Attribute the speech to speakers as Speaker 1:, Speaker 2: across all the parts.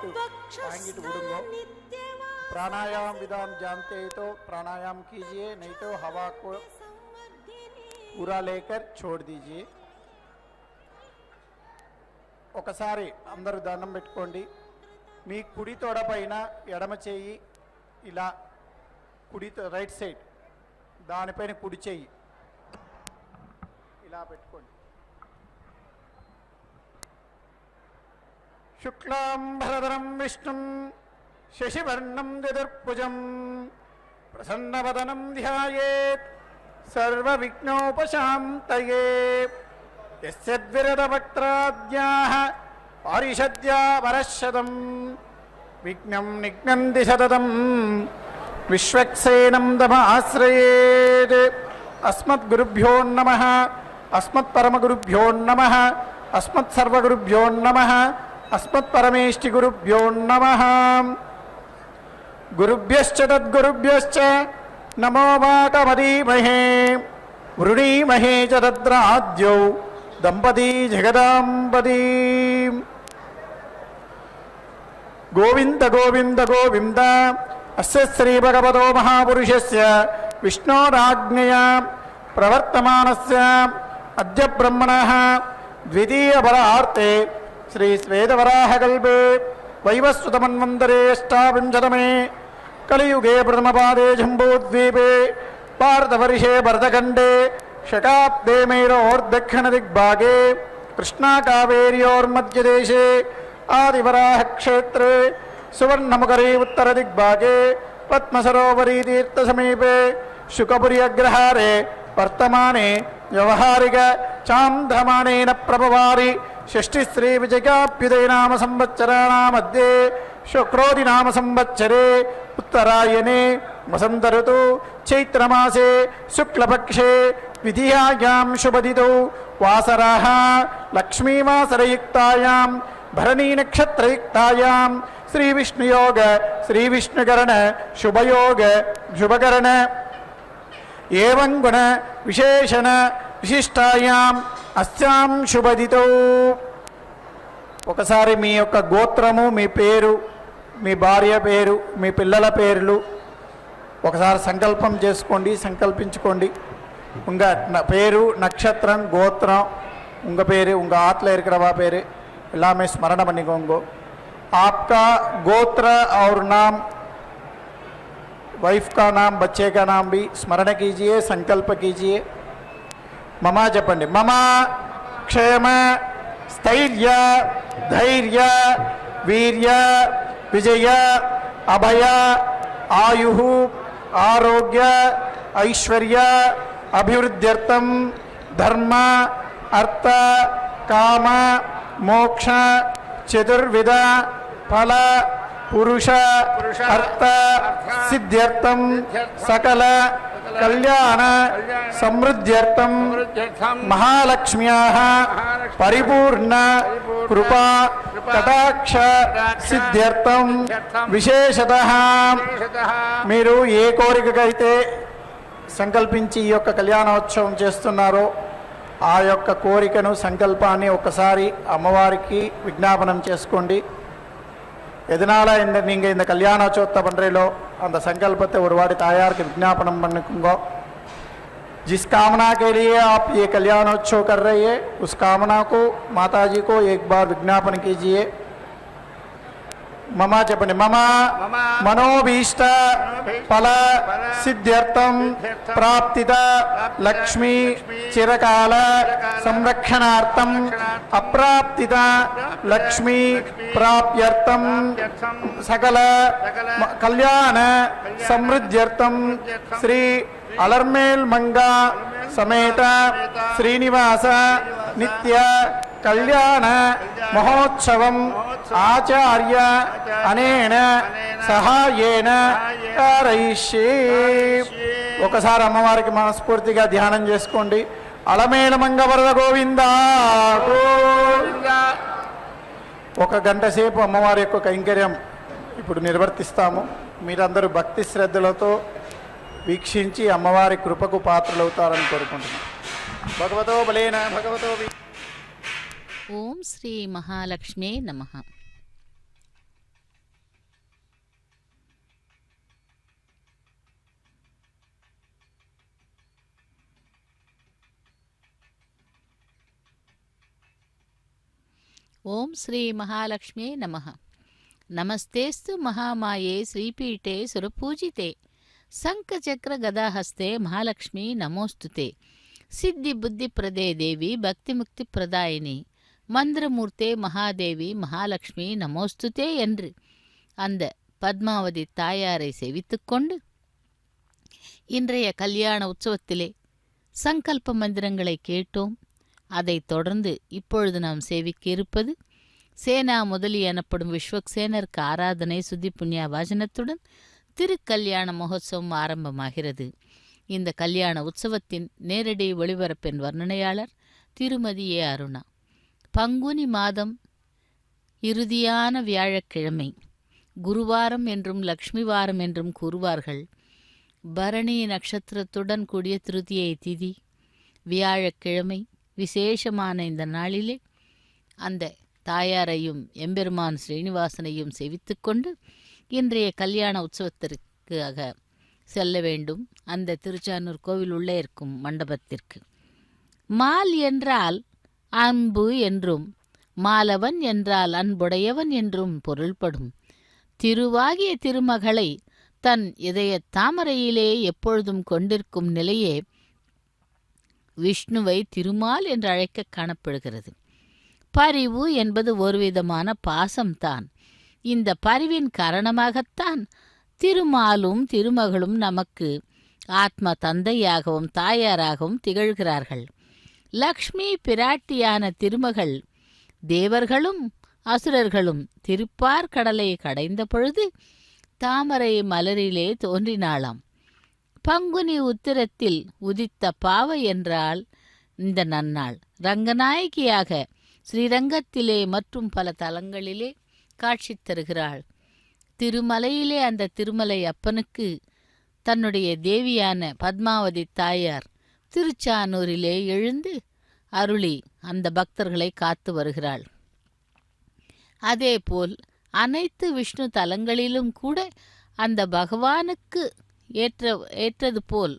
Speaker 1: आएंगे तो उड़ूंगो। प्राणायाम विधान जानते हैं तो प्राणायाम कीजिए, नहीं तो हवा को पूरा लेकर छोड़ दीजिए। ఒకసారి అందరూ దండం పెట్టుకోండి। మీ కుడి తొడ పైన ఎడమ చేయి ఇలా, కుడి రైట్ సైడ్ దానిపైన కుడి చేయి ఇలా పెట్టుకోండి। శుక్లాం భరధరం విష్ణుం శశివర్ణం చతుర్భుజం ప్రసన్నవదనం ధ్యాయేత్ సర్వవిఘ్నోపశాంతయే। యస్యద్విరదవక్త్రాద్యాః పారిషద్యా వరశతం విఘ్నం నిఘ్నంతి సతతం విశ్వక్సేనం తమాశ్రయేత్। అస్మద్గురుభ్యో నమః, అస్మత్పరమగురుభ్యో నమః, అస్మత్సర్వగురుభ్యో నమః, అస్మత్పరమేష్టిగురుభ్యో నమః। గురుభ్యశ్చ తద్గురుభ్యశ్చ నమో వాకమదీమహే వృణీమహే చ తద్రాద్యౌ దంపతీ జగదాంబతీ। గోవింద గోవింద గోవింద అస్య శ్రీ భగవతో మహాపురుషస్య విష్ణోరాజ్ఞయా ప్రవర్తమానస్య అద్య బ్రహ్మణః ద్వితీయపరార్తే శ్రీ శ్వేతవరాహకల్పే వైవస్వతమన్వంతరే అష్టావింశతమే కలియుగే ప్రథమపాదే జంబూద్వీపే భారతవర్షే భరతఖండే శకాబ్దే మేరోర్దక్షిణదిగ్భాగే కృష్ణాకావేర్యోర్మధ్యదేశే ఆదివరాహక్షేత్రే సువర్ణముఖరే ఉత్తరదిగ్భాగే పద్మసరోవరీ తీర్థసమీపే శుకపురి అగ్రహారే వర్తమానే వ్యవహారిక చాంద్రమాణేన ప్రభవారి షష్ఠిశ్రీ విజయాభ్యుదయ నామ సంవత్సరాణామధ్యే శుక్రోది నామ సంవత్సరే ఉత్తరాయణే వసంత ఋతు చైత్రమాసే శుక్లపక్షే విధియాయాం శుభదితౌ వాసరాః లక్ష్మీవాసరయుక్తాయాం భరణీ నక్షత్రయుక్తాయాం శ్రీ విష్ణుయోగ శ్రీ విష్ణుకరణ శుభయోగ శుభకరణ ఏవం గుణ విశేషణ విశిష్టాయాం అస్యాం శుభదితౌ। ఒకసారి మీ యొక్క గోత్రము, మీ పేరు, మీ భార్య పేరు, మీ పిల్లల పేర్లు ఒకసారి సంకల్పం చేసుకోండి, సంకల్పించుకోండి। ఉంగ పేరు, నక్షత్రం, గోత్రం, ఉంగ పేరు, ఉంగ ఆత్ల இருக்கிறவா பேரு எல்லாமே ஸ்மரண பண்ணிக்கோங்க। आपका गोत्र और नाम, वाइफ का नाम, बच्चे का नाम भी स्मरण कीजिए, संकल्प कीजिए। ममा जपंడి। मम क्षेम स्थैर्य धैर्य वीर्य विजय अभय आयुः आरोग्य ऐश्वर्य अभिवृद्ध्यर्थं धर्म अर्थ काम मोक्ष चतुर्विध फल पुरुष अर्थ सिद्ध्यर्थं सकल कल्याण समृद्ध्यर्थं महालक्ष्म्याः परिपूर्ण कृपा कटाक्ष सिद्ध्यर्थं विशेषतः మీరు ఏ కోరికకైతే సంకల్పించి ఈ యొక్క కళ్యాణోత్సవం చేస్తున్నారో ఆ యొక్క కోరికను, సంకల్పాన్ని ఒకసారి అమ్మవారికి విజ్ఞాపనం చేసుకోండి। எதனால நீங்கள் இந்த கல்யாணோற்சவத்தை பண்ணுறீங்களோ அந்த संकल्पத்தை ஒரு வாட்டி தாயாருக்கு விज्ञापனம் பண்ணிக்கோங்க। जिस कामना के लिए आप ये कल्याणोत्सव कर रहे हैं उस कामना को माता जी को एक बार विज्ञापन कीजिए। मम जपने मम मनोभीष्ट फल सिद्ध्यर्थं प्राप्तित लक्ष्मी चिरकाल संरक्षणार्थं अप्राप्तित लक्ष्मी प्राप्त्यर्थं सकल कल्याण समृद्ध्यर्थं श्री अलर्मेल मंगा समेत श्रीनिवास नित्य कल्याण महोत्सवं आचार्य अनेन सहायेन कारयिष्ये। ఒకసారి అమ్మవారికి మనస్ఫూర్తిగా ధ్యానం చేసుకోండి। అలమేల మంగ వరద గోవింద గోవింద। ఒక గంట సేపు అమ్మవారి యొక్క కైంకర్యం ఇప్పుడు నిర్వర్తిస్తాము। మీరందరూ భక్తి శ్రద్ధలతో వీక్షించి అమ్మవారి కృపకు పాత్రలవుతారని కోరుకుంటున్నాను। భగవతో బలేన భగవతో।
Speaker 2: ఓం శ్రీ మహాలక్ష్మే నమః। ஓம் ஸ்ரீ மகாலட்சுமியே நமः. நமஸ்தேஸ்து மகாமாயே ஸ்ரீபீட்டே சுரபூஜிதே சங்கச்சக்ர கதாஹஸ்தே மகாலட்சுமி நமோஸ்துதே. சித்தி புத்தி பிரதே தேவி பக்தி முக்தி பிரதாயினி மந்திரமூர்த்தே மகாதேவி மகாலட்சுமி நமோஸ்துதே என்று அந்த பத்மாவதி தாயாரை சேவித்துக்கொண்டு இன்றைய கல்யாண உற்சவத்திலே சங்கல்ப மந்திரங்களை கேட்டோம். அதைத் தொடர்ந்து இப்பொழுது நாம் சேவிக்க இருப்பது சேனா முதலி எனப்படும் விஸ்வக்சேனருக்கு ஆராதனை சுத்தி புண்ணிய வாசனத்துடன் திருக்கல்யாண மகோத்சவம் ஆரம்பமாகிறது. இந்த கல்யாண உற்சவத்தின் நேரடி ஒளிபரப்பின் வர்ணனையாளர் திருமதி ஏ அருணா. பங்குனி மாதம் இறுதியான வியாழக்கிழமை, குருவாரம் என்றும் லக்ஷ்மி வாரம் என்றும் கூறுவார்கள். பரணி நட்சத்திரத்துடன் கூடிய திருதியை திதி வியாழக்கிழமை. விசேஷமான இந்த நாளிலே அந்த தாயாரையும் எம்பெருமான் ஸ்ரீனிவாசனையும் சேவித்துக்கொண்டு இன்றைய கல்யாண உற்சவத்திற்காக செல்ல வேண்டும். அந்த திருச்சானூர் கோவில் உள்ளே இருக்கும் மண்டபத்திற்கு. மால் என்றால் அன்பு என்றும், மாலவன் என்றால் அன்புடையவன் என்றும் பொருள்படும். திருவாகிய திருமகளை தன் இதய தாமரையிலே எப்பொழுதும் கொண்டிருக்கும் நிலையே விஷ்ணுவை திருமால் என்று அழைக்க காணப்படுகிறது. பரிவு என்பது ஒருவிதமான பாசம்தான். இந்த பரிவின் காரணமாகத்தான் திருமாலும் திருமகளும் நமக்கு ஆத்ம தந்தையாகவும் தாயாராகவும் திகழ்கிறார்கள். லக்ஷ்மி பிராட்டியான திருமகள் தேவர்களும் அசுரர்களும் திருப்பார் கடலை கடைந்த பொழுது தாமரை மலரிலே தோன்றினாளாம். பங்குனி உத்திரத்தில் உதித்த பாவை என்றால் இந்த நன்னாள். ரங்கநாயகியாக ஸ்ரீரங்கத்திலே மற்றும் பல தலங்களிலே காட்சி தருகிறாள். திருமலையிலே அந்த திருமலை அப்பனுக்கு தன்னுடைய தேவியான பத்மாவதி தாயார் திருச்சானூரிலே எழுந்து அருளி அந்த பக்தர்களை காத்து வருகிறாள். அதேபோல் அனைத்து விஷ்ணு தலங்களிலும் கூட அந்த பகவானுக்கு ஏற்றது போல்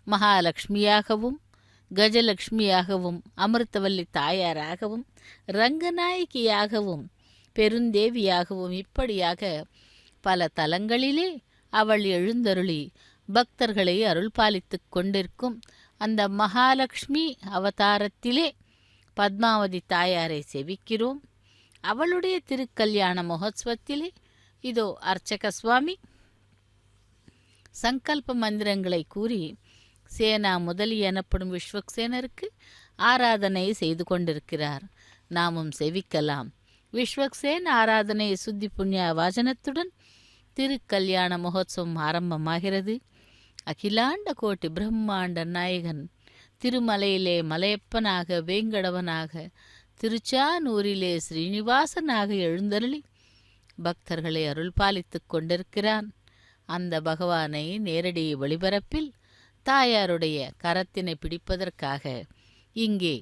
Speaker 2: மகாலட்சுமியாகவும் கஜலட்சுமியாகவும் அமிர்தவல்லி தாயாராகவும் ரங்கநாயகியாகவும் பெருந்தேவியாகவும் இப்படியாக பல தலங்களிலே அவள் எழுந்தருளி பக்தர்களை அருள் பாலித்து கொண்டிருக்கும் அந்த மகாலட்சுமி அவதாரத்திலே பத்மாவதி தாயாரை சேவிக்கிறோம். அவளுடைய திருக்கல்யாண மகோத்சவத்திலே இதோ அர்ச்சக சுவாமி சங்கல்ப மந்திரங்களை கூறி சேனா முதலி எனப்படும் விஸ்வக்சேனருக்கு ஆராதனை செய்து கொண்டிருக்கிறார். நாமும் செவிக்கலாம். விஸ்வக்சேன ஆராதனை சுத்தி புண்ணிய வாசனத்துடன் திருக்கல்யாண மகோத்சவம் ஆரம்பமாகிறது. அகிலாண்ட கோட்டி பிரம்மாண்ட நாயகன் திருமலையிலே மலையப்பனாக வேங்கடவனாக திருச்சானூரிலே ஸ்ரீனிவாசனாக எழுந்தருளி பக்தர்களை அருள் பாலித்து கொண்டிருக்கிறான். அந்த பகவானை நேரடி ஒளிபரப்பில் தாயாருடைய கரத்தினை பிடிப்பதற்காக இங்கே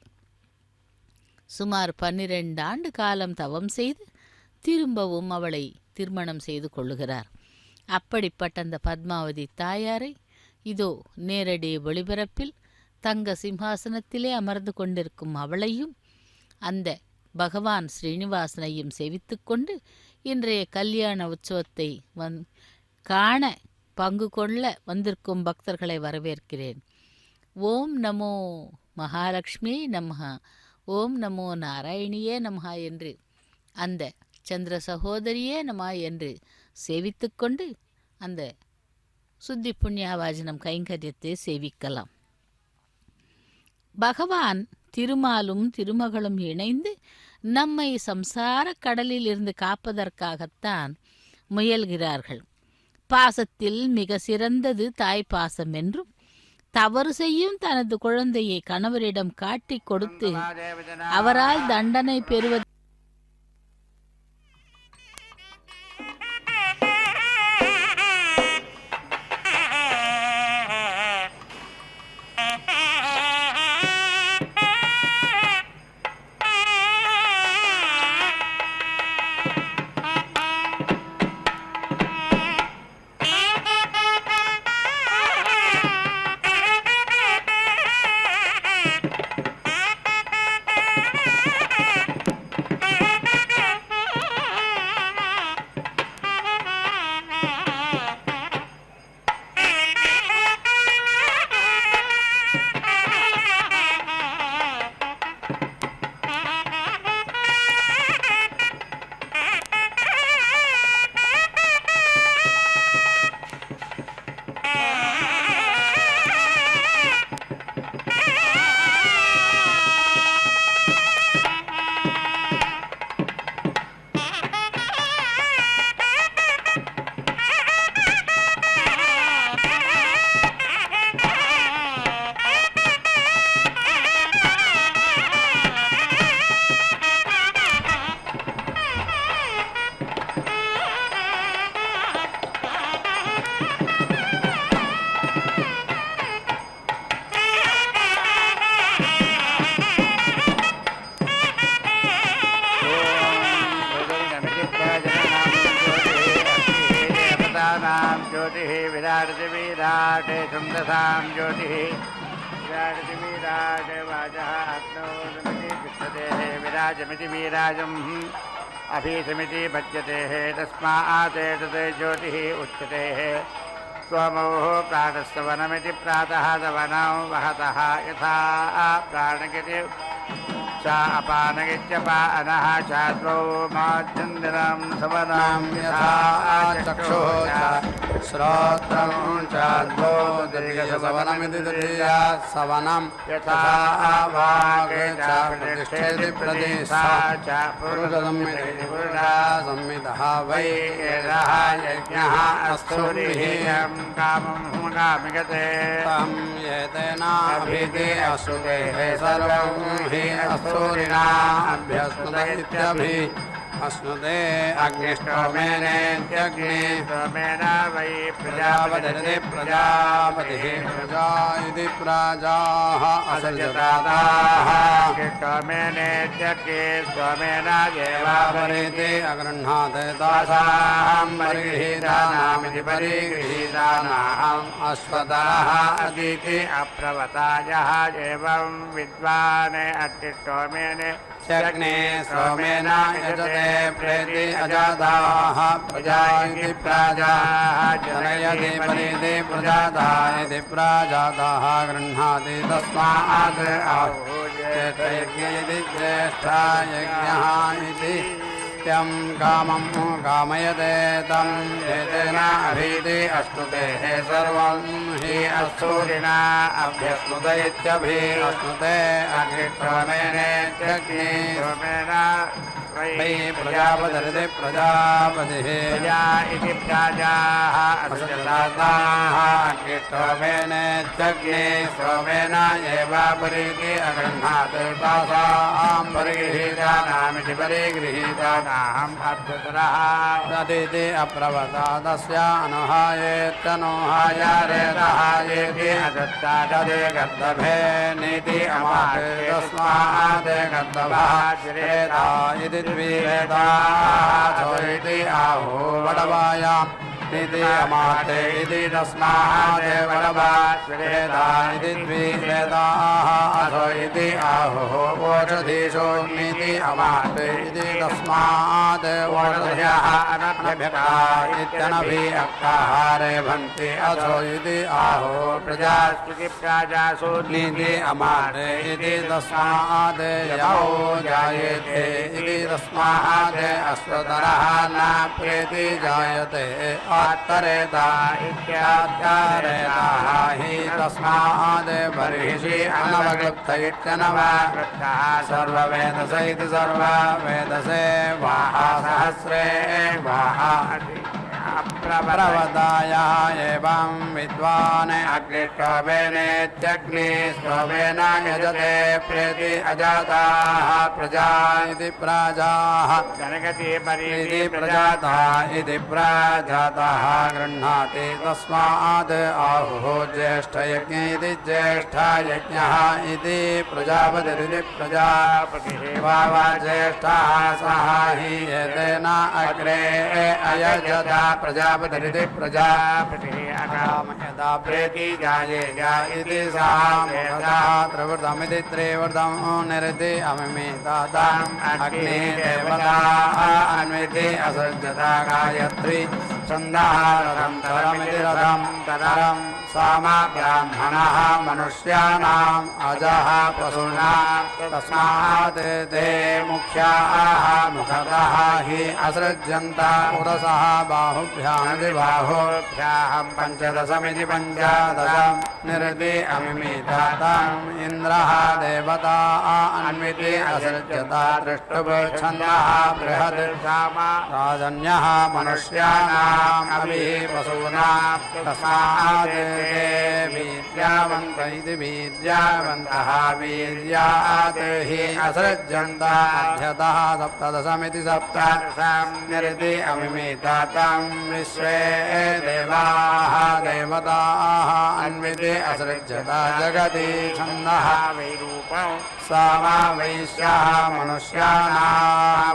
Speaker 2: சுமார் 12 ஆண்டு காலம் தவம் செய்து திரும்பவும் அவளை திருமணம் செய்து கொள்ளுகிறார். அப்படிப்பட்ட அந்த பத்மாவதி தாயாரை இதோ நேரடி ஒளிபரப்பில் தங்க சிம்ஹாசனத்திலே அமர்ந்து கொண்டிருக்கும் அவளையும் அந்த பகவான் ஸ்ரீனிவாசனையும் சேவித்து கொண்டு இன்றைய கல்யாண உற்சவத்தை காண பங்கு கொள்ள வந்திருக்கும் பக்தர்களை வரவேற்கிறேன். ஓம் நமோ மகாலட்சுமி நமஹ, ஓம் நமோ நாராயணியே நமஹ என்று அந்த சந்திர சகோதரியே நம என்று சேவித்துக்கொண்டு அந்த சுத்தி புண்ணியவாஜனம் கைங்கரியத்தை சேவிக்கலாம். பகவான் திருமாலும் திருமகளும் இணைந்து நம்மை சம்சார கடலில் இருந்து காப்பதற்காகத்தான் முயல்கிறார்கள். பாசத்தில் மிக சிறந்தது தாய் பாசம் என்றும், தவறு செய்யும் தனது குழந்தையை கணவரிடம் காட்டி கொடுத்து அவரால் தண்டனை பெறுவது
Speaker 3: विराट छन्दसां ज्योतिः विराट वाचः अग्नोदमिति तिष्ठते विराजमिति विराजम् अभीसमिति भज्यते तस्मात् तत् ज्योतिः उच्यते स्वमोः प्रातस्तवनमिति प्रातः सवनं वहतः यथा प्राणगिति च अपानगित्यपानः चाद्वौ माचन्द्रं सवनं यथा चक्षुः च श्रोत्रं चाद्वौ दीर्घसवनमिति दीर्घा सवनं यथा वाक् च प्रतिष्ठेति प्रतिष्ठा च पुरुषसंहिते पुरुषा संहितः वै एषः यज्ञः अस्तुभिः कामं कामिगते तं येतेनाभिधि अश्रुतेः सर्वं हि अस्तूरिणा अभ्यस्नुते अश्नुते अग्निष्टोमेनेत्यग्नि सोमेन वै प्रजापतिरिति प्रजापतिः प्रजा इति प्रजाः असृजताः अग्निष्टोमेनेत्यग्नि सोमेन देवापरिति अगृह्णाते तासां परिगृहीतानामिति परिगृहीतानाम् अश्वतरः अदिति अप्रवतायः एवं विद्वान् अग्निष्टोमेने चग्ने सोमेन यजते प्रेति अजाताः प्रजा इति प्राजाः जनयति परिति प्रजाता इति प्राजाताः गृह्णाति तस्मात् आहूयेत इति ज्येष्ठा यज्ञः इति त्यं कामं कामयते तं एतेन अभीति अस्तुते सर्वं हि अस्तूरिणा अभ्यस्तुत इत्यभिस्तुते अग्निष्टोमेनेत्यग्नि सोमेन वै प्रजापतिरिति प्रजापतिः प्रजा इति प्रजाः असृजताः अग्निष्टोमेनेत्यग्नि सोमेन एवापरिति अगृह्णाति तासां परिगृहीतानामिति परिगृहीतानाम् अभ्युतरः तदिति अप्रवता तस्य अनुहायेत्यनुहाय रेदहायेति अदत्ता तदे गर्दभे नीति अमाते तस्मात् गर्दभः रेदा इति द्विरेदाः इति आहो वडवायाम् इति अमाते इति तस्मात् वडवा रेदा इति द्विरेदाः अथो इति आहो ओषधीषोऽग्निति अमाते इति तस्मात् ओषधयः अनभ्यक्ता इत्यनभिक्ताहारे भन्ति अथो इति आहो प्रजास्ति प्राजासोऽग्निति अमाते इति तस्मात् यौ जायते इति तस्मात् अश्वतरः न प्रेति जायते आत्तरेता इत्यात्तरेताः हि तस्मात् बर्हिषि अनवक्लुप्त इत्यनवक्लुप्तः सर्ववेदस इति सर्ववेदसे वाहा सहस्रे वाहा प्रवदाया एवं विद्वान् अग्निष्टोमेनेत्यग्नि स्तोमेन यजते प्रेति अजाताः प्रजा इति प्राजाः जनगति परिति प्रजाता इति प्राजाताः गृह्णाति तस्मात् आहुः ज्येष्ठयज्ञ इति ज्येष्ठयज्ञः इति प्रजापतिरिति प्रजापतिः वा ज्येष्ठः सः हि एतेन अग्रे अयजता प्रजापतिरिति प्रजापतिः अकाम यदा प्रेति जायेगा इति सामेधा त्रिवृतमिति त्रिवृतं निरति अमिमेताम् अग्नि देवता अन्विति असृजता गायत्री छन्दः रथं तरमिति रथं तरं साम ब्राह्मणः मनुष्याणाम् अजः पशूनां तस्मात् ते मुख्याः मुखतः हि असृज्यन्त पुरसः बाहुभ्यामिति बाहुभ्यां पञ्चदशमिति पञ्चदशं निरति अमिमेताम् इन्द्रः देवता अन्विति असृज्यता दृष्टुभछन्दः बृहद् साम राजन्यः मनुष्याणाम् अभिः पशूनां तस्मात् वीर्यावन्त इति वीर्यावन्तः वीर्यात् हि असृज्यन्ताध्यतः सप्तदशमिति सप्तदशं निरति अमिमेतातं विश्वे देवाः देवताः अन्विते असृज्यता जगति छन्दः वैरूपं सामा वैश्याः मनुष्याणां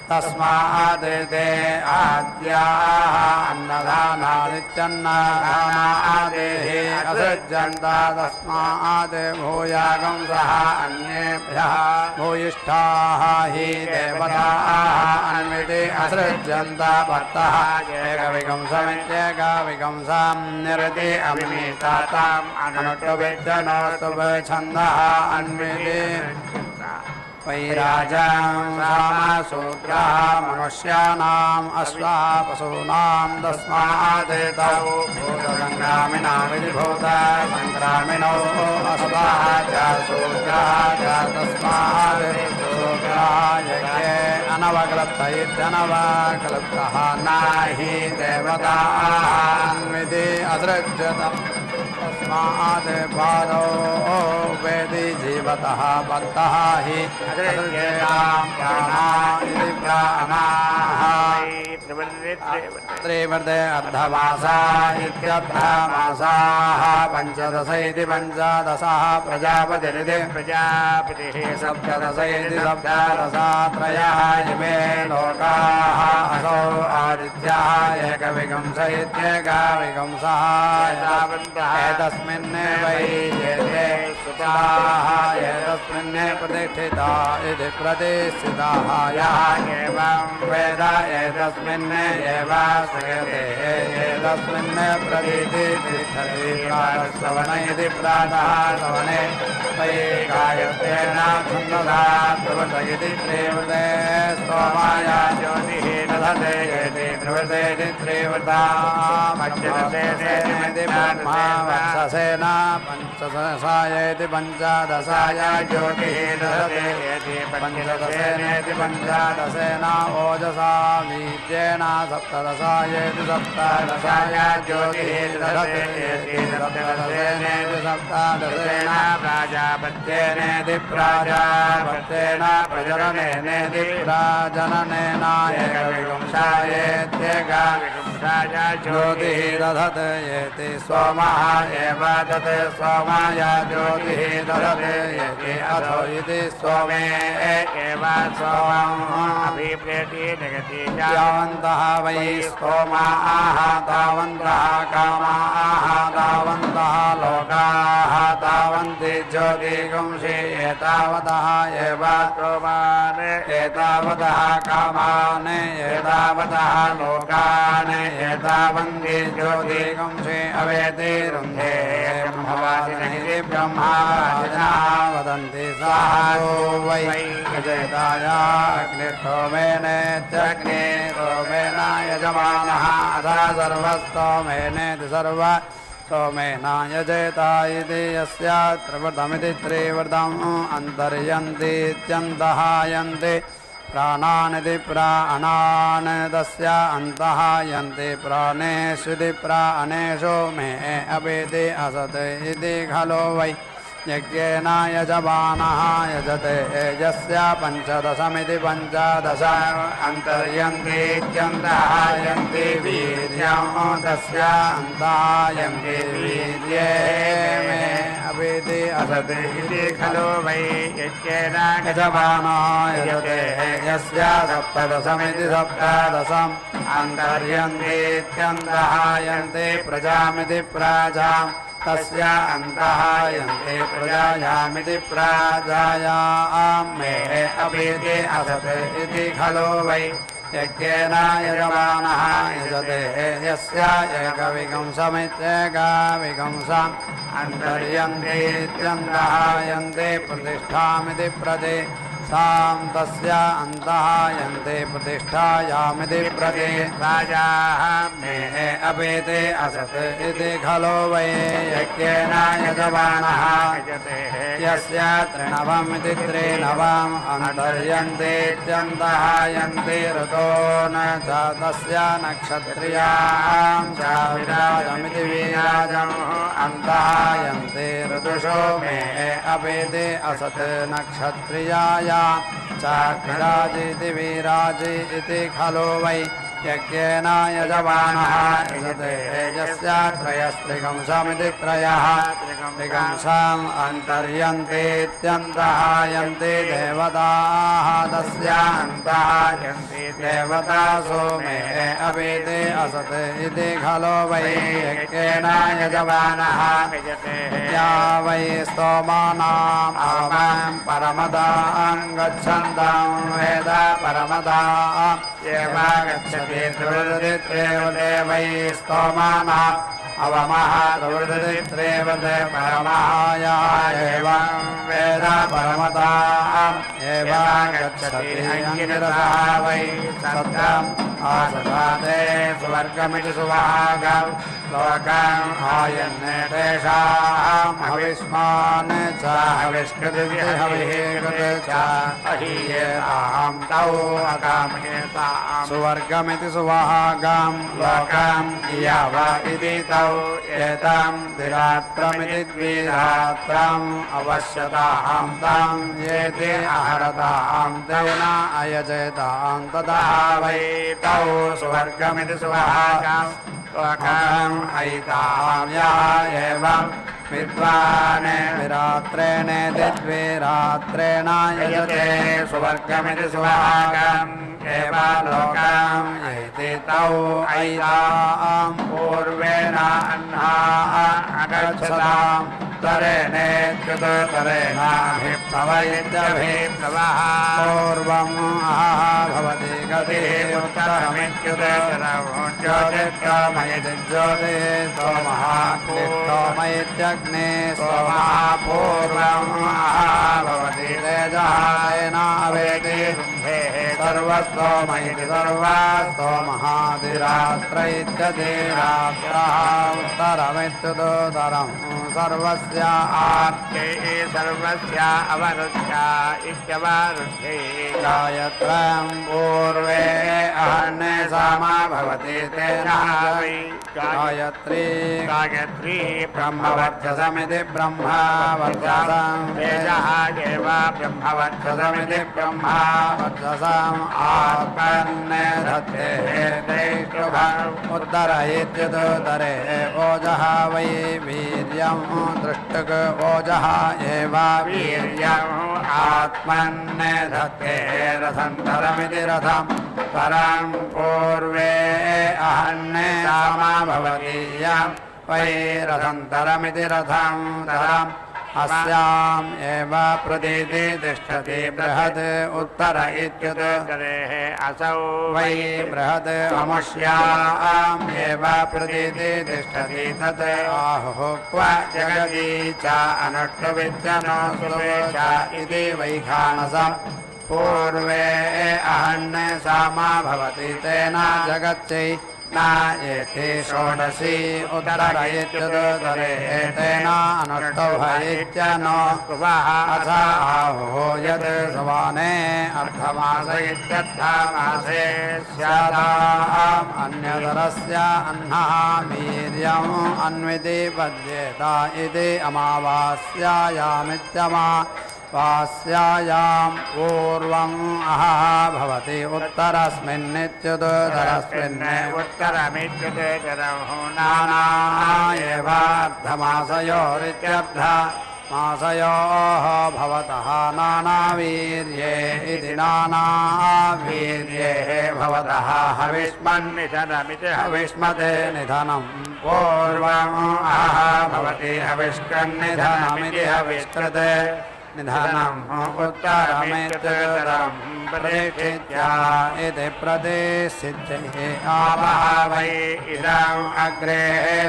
Speaker 3: तस्मात् ते आद्याः अन्नदानादित्यन्नदानादेहि असृज्यन्ता तस्मात् भूयागंसः अन्येभ्यः भूयिष्ठाः हि देवताः अन्विते असृज्यन्ता भक्तः एकविकंसमित्येकविकंसां निरति अमिमेताताम् अनुष्टुभिज्जनोस्तुभछन्दः अन्विते वैराजां सामसूत्रः मनुष्याणाम् अश्वाः पशूनां तस्मात् तौ भूतसङ्ग्रामिणो विधिभूतसङ्ग्रामिणो अश्वाः च शूद्राः च तस्मात् शूद्राः यज्ञे अनवक्लुप्त इत्यनवक्लुप्तः न हि देवताः अन्विति असृज्यत तस्मात् पादो वेदि जीवतः बद्धः हि असृज्यतां प्राणा इति प्राणाः त्रिवर्ते अर्धमासा इत्यर्धमासाः पञ्चदश इति पञ्चदशः प्रजापतिरिति प्रजापतिः सप्तदश इति सप्तदशात्रयः इमे लोकाः असौ आदित्याः एकविकंस इत्येकविकंसः एतस्मिन् वै एते सुताः एतस्मिन् प्रतिष्ठिता इति प्रतिष्ठिताः यः एवं वेद एतस्मिन् एव श्रूयते एतस्मिन् प्रतीति तिष्ठति प्रातःश्रवण इति प्रातः श्रवणे वै गायत्रेण छन्दसा प्रवृत इति त्रिवृते स्तोमाय ज्योतिः दधते इति त्रिवृते इति त्रिवृता पञ्चदशेति ब्रह्मा वत्ससेन पञ्चदशाय इति पञ्चदशाय ज्योतिः दधते इति पञ्चदशेनेति पञ्चदशेन ओजसा वीर्येण सप्तदशाय इति सप्तदशाय ज्योतिः दधते इति सप्तदशेनेति सप्तदशेन प्राजापत्येनेति प्राजापत्येन प्रजननेनेति प्रजननेन एकविंशायेत्येकविंशाय ज्योतिः दधते इति सोमः एव तत् सोमाय ज्योतिः दधते इति अथो इति सोमे एव सोमम् अभिप्रेति जगति यावन्तः वै स्तोमाः तावन्तः कामाः तावन्तः लोकाः तावन्ति ज्योतिगुंसि एतावतः एव स्तोमान् एतावतः कामान् एतावतः लोकान् एतावन्ति ज्योतिगुंसि अवेति रुन्धे ब्रह्मवादिनः ब्रह्मवादिनः वदन्ति साहो वै अजयताया अग्निष्टोमेनेत्यग्ने सोमेन यजमानः अथा सर्वस्तोमेनेति सर्व सोमेन यजेता इति यस्य त्रिवृतमिति त्रिवृतम् अन्तर्यन्तीत्यन्तः यन्ति प्राणानिति प्राणान् तस्य अन्तः यन्ति प्राणेष्विति प्राणेषु मे अपिति असत् इति खलु वै यज्ञेन यजमानः यजते यस्य पञ्चदशमिति पञ्चदश अन्तर्यन्तीत्यन्तः यन्ति वीर्यं तस्य अन्तः यन्ति वीर्ये मे अपिति असत् इति खलु वै यज्ञेन यजमानः यजते यस्य सप्तदशमिति सप्तदशम् अन्तर्यन्तीत्यन्तः यन्ति प्रजामिति प्रजाम् तस्य अन्तः यन्ति प्रजायामिति प्रजायां मे अपिति असत् इति खलु वै यज्ञेन यजमानः यजते यस्य एकविकंसमित्येकविकंसम् अन्तर्यन्तीत्यन्तः यन्ति प्रतिष्ठामिति प्रति सां तस्य अन्तः यन्ते प्रतिष्ठायामिति प्रतिष्ठायाः मे अपेते असत् इति खलु वै यज्ञेन यजमानः यस्य त्रिनवमिति त्रिनवम् अन्तर्यन्तेत्यन्तः यन्ति ऋतो न च तस्य नक्षत्रियां च विराजमिति विराजम् अन्तः यन्ति ऋतुषो मे अपेते असत् नक्षत्रियाया च विराजिति विराजि इति खलु वै यज्ञेन यजमानः यजते यस्य त्रयस्त्रिकंसमिति त्रयः त्रिकंसाम् अन्तर्यन्तेत्यन्तः यन्ति देवताः तस्य अन्तः यन्ति देवतासु मे अपेते असत् इति खलु वै यज्ञेन यजमानः या वै स्तोमानाम् अवमां परमदां गच्छन्तं वेद परमदा एव गच्छति त्रिवृदित्रेवते वै स्तोमानः अवमः त्रिवृदित्रेवते परमाया एवं वेद परमदाम् एव गच्छति अङ्गिरसः वै सत्यम् आसदाते सुवर्गमिति सुभागम् लोकम् आयन्ने तेषाम् हविष्मान् च हविष्कृति हविः कृते च अहीयेतां तौ अकामयेताम् सुवर्गमिति सुभागम् लोकम् इयव इति तौ एतां द्विरात्रमिति द्विरात्रम् अवश्यतां तं येति अहरतां तेन अयजेतां तदा वै तौ सुवर्गमिति सुभागम् लोकम् अयितां यः एवं विद्वान् विरात्रेण द्विरात्रेण यजते सुवर्गमिति सुभागम् एव लोकम् यैति तौ अयितां पूर्वेण अह्नाः अगच्छताम् तरेणेत्युतरेणाभिप्लवयत्यभिप्लवः पूर्वम् भवति गतिः उत्तरमित्युते ज्योतिर्गमयति ज्योतिः सोमः सोमयत्यग्ने सोमः पूर्वम् भवति तेजः येनावेति सर्वस्तोमयति सर्वस्तोमः दिरात्र इत्यधिरात्रः उत्तरमित्युदोत्तरम् सर्वस्य आप्ते सर्वस्य अवरुद्ध्या इत्यवरुद्धे गायत्रं पूर्वे अहन्ने सामा भवति तेन गायत्री गायत्री ब्रह्मवर्चसमिति ब्रह्मवर्चसं तेजः एव ब्रह्मवर्चसमिति ब्रह्मवर्चसम् आत्मन्ने धत्ते दैष्टुभम् उत्तर इत्युदुत्तरे ओजः वै वीर्यम् दृष्टक ओजः एव वीर्यम् आत्मन्ने धत्ते रथन्तरमिति रथम् परं पूर्वे अहन्ने सामा भवति यं वै रथन्तरमिति रथं तरम् अस्याम् एव प्रतीति तिष्ठति बृहद् उत्तर इत्युत्तरेः असौ वै बृहद् अमुष्याम् एव प्रतीति तिष्ठति तत् आहुः क्व जगति च अनुष्टुविद्यनो सुवे च इति वैखानसम् पूर्वे अहन्ने सामा भवति तेन जगच्चै न एते षोडशी उत्तर इत्युत्तरे तेन अनुष्टुभ इत्यनो अथ आहुः यत् सवाने अर्धमास इत्यर्थमासे स्यादाम् अन्यतरस्य अह्नः वीर्यम् अन्विति पद्येत इति अमावास्यायामित्यमावास्यायां पूर्वम् अहः भवति उत्तरस्मिन्नित्युत्तरस्मिन् उत्तरमित्युत्तरम् नाना एव अर्धमासयोरित्यर्थ मासयोः भवतः नानावीर्ये इति नानावीर्ये भवतः हविष्मन्निधनमिति हविष्मते निधनं पूर्वम् अहः भवति हविष्कन्निधनमिति हविष्कृते निधनम् उत्तरमित्युत्तरम् प्रतिष्ठित्या इति प्रतिष्ठित्ये आवहवै इदम् अग्रे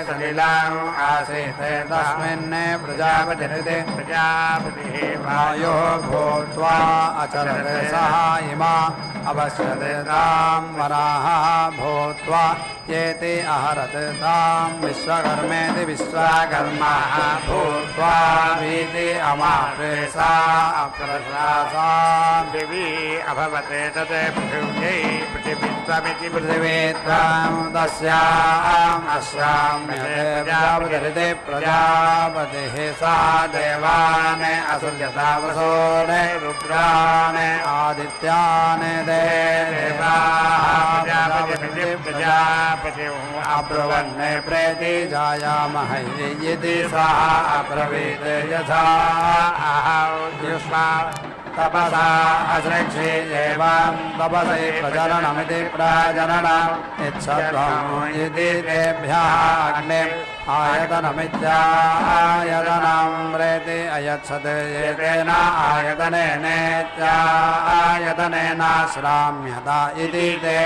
Speaker 3: सलिलम् आसीत् तस्मिन् प्रजापतिः वायो भूत्वा अचरत् सः इमा अवश्यते तां वराः भूत्वा येति अहरत् तां विश्वकर्मेति विश्वकर्मा भूत्वा वीति अमात्रे सा अप्रसासां देवी अभवते तत् पृथिव्यै पृथिवीत्वमिति पृथिवीत्वं तस्याम् अस्यां प्रजापतिरिति प्रजापतिः सा देवान् असृजतावसोन् रुद्रान् आदित्यान् देवाः प्रजापतिः अब्रुवन् प्रेति जायामः इति सः अब्रवीत् यथा युष्मा तपसा असृक्षि एवं तपसै प्रजननमिति प्रजननम् इच्छत्वम् इति तेभ्यः अग्निम् आयतनमित्यायतनं प्रेति अयच्छत् एतेन आयतनेनेत्यायतनेन श्राम्यत इति ते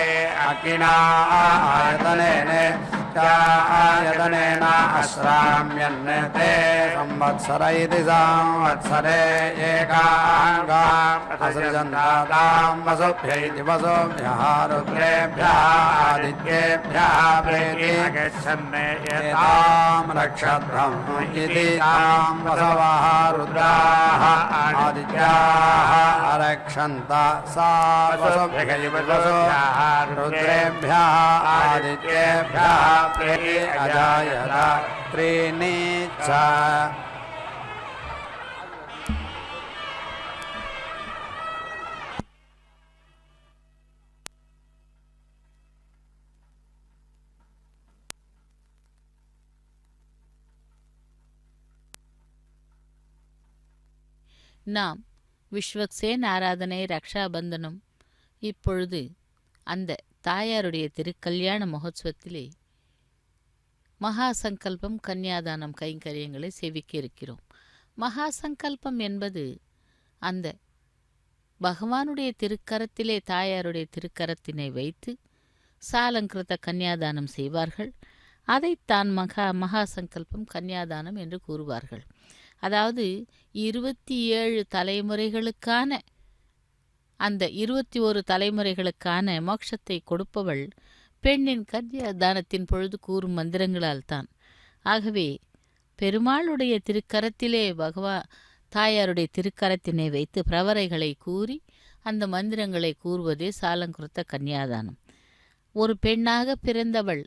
Speaker 3: अग्निना आयतनेन आयतनेन अश्राम्यन् ते संवत्सर इति संवत्सरे एकाङ्गाम् असृजन्तां वसुभ्यै वसुभ्यः रुद्रेभ्यः आदित्येभ्यः प्रेति गच्छन् एतां नक्षत्रम् इति तां वसवः रुद्राः आदित्याः रक्षन्त सा वसुभ्यै वसुभ्यः रुद्रेभ्यः आदित्येभ्यः प्रेति अजायत त्रीणि च
Speaker 2: நாம் விஸ்வக்சேன் ஆராதனை ரக்ஷாபந்தனம் இப்பொழுது அந்த தாயாருடைய திருக்கல்யாண மகோத்சவத்திலே மகா சங்கல்பம் கன்னியாதானம் கைங்கரியங்களை சேவிக்க இருக்கிறோம். மகா சங்கல்பம் என்பது அந்த பகவானுடைய திருக்கரத்திலே தாயாருடைய திருக்கரத்தினை வைத்து சாலங்கிருத கன்னியாதானம் செய்வார்கள். அதைத்தான் மகா சங்கல்பம் கன்னியாதானம் என்று கூறுவார்கள். அதாவது 27 தலைமுறைகளுக்கான அந்த 21 தலைமுறைகளுக்கான மோட்சத்தை கொடுப்பவள் பெண்ணின் கன்னியாதானத்தின் பொழுது கூறும் மந்திரங்களால் தான். ஆகவே பெருமாளுடைய திருக்கரத்திலே தாயாருடைய திருக்கரத்தினை வைத்து பிரவரைகளை கூறி அந்த மந்திரங்களை கூறுவதே சாலங்கிருத்த கன்னியாதானம். ஒரு பெண்ணாக பிறந்தவள்